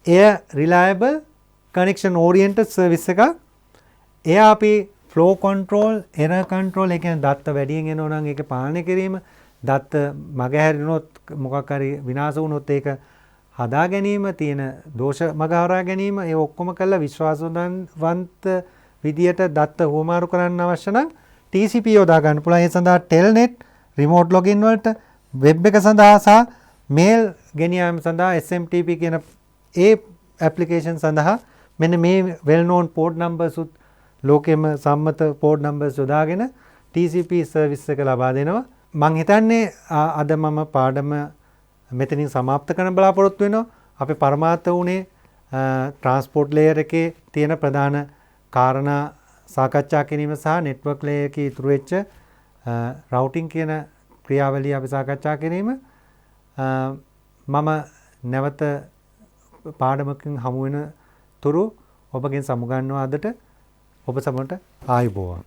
එය reliable connection oriented service එකක්. එයා අපි ෆ්ලෝ කන්ට්‍රෝල්, එරර් කන්ට්‍රෝල්, ඒ කියන්නේ දත්ත වැඩියෙන් එනවා නම් ඒක පාලනය කිරීම, දත්ත මගහැරුණොත් මොකක් හරි විනාශ වුණොත් ඒක හදා ගැනීම, තියෙන දෝෂ මගහරා ගැනීම, ඒ ඔක්කොම කළා විශ්වාසවන්ත විදියට දත්ත හුවමාරු කරන්න අවශ්‍ය නම් TCP යොදා ගන්න පුළුවන්. ඒ සඳහා Telnet, remote login වලට, වෙබ් එක සඳහා සහ මේල් ගෙනියීම සඳහා SMTP කියන ඒ ඇප්ලිකේෂන් සඳහා මෙන්න මේ well known port numbers උත් ලෝකෙම සම්මත port numbers යොදාගෙන TCP සර්විස් එක ලබා දෙනවා. මං හිතන්නේ අද මම පාඩම මෙතනින් સમાપ્ત කරන්න බලාපොරොත්තු වෙනවා. අපේ පරමාර්ථ වුණේ ට්‍රාන්ස්පෝර්ට් ලේයර් එකේ තියෙන ප්‍රධාන කාරණා සාකච්ඡා කිරීම සහ නෙට්වර්ක් ලේයර් එකේ ඉතුරු වෙච්ච රවුටින් කියන ක්‍රියාවලිය අපි සාකච්ඡා කිරීම. මම නැවත පාඩමකින් හමු වෙන තුරු ඔබගෙන් සමුගන්නවා අදට. ඔබ සමට ආයුබෝවන්.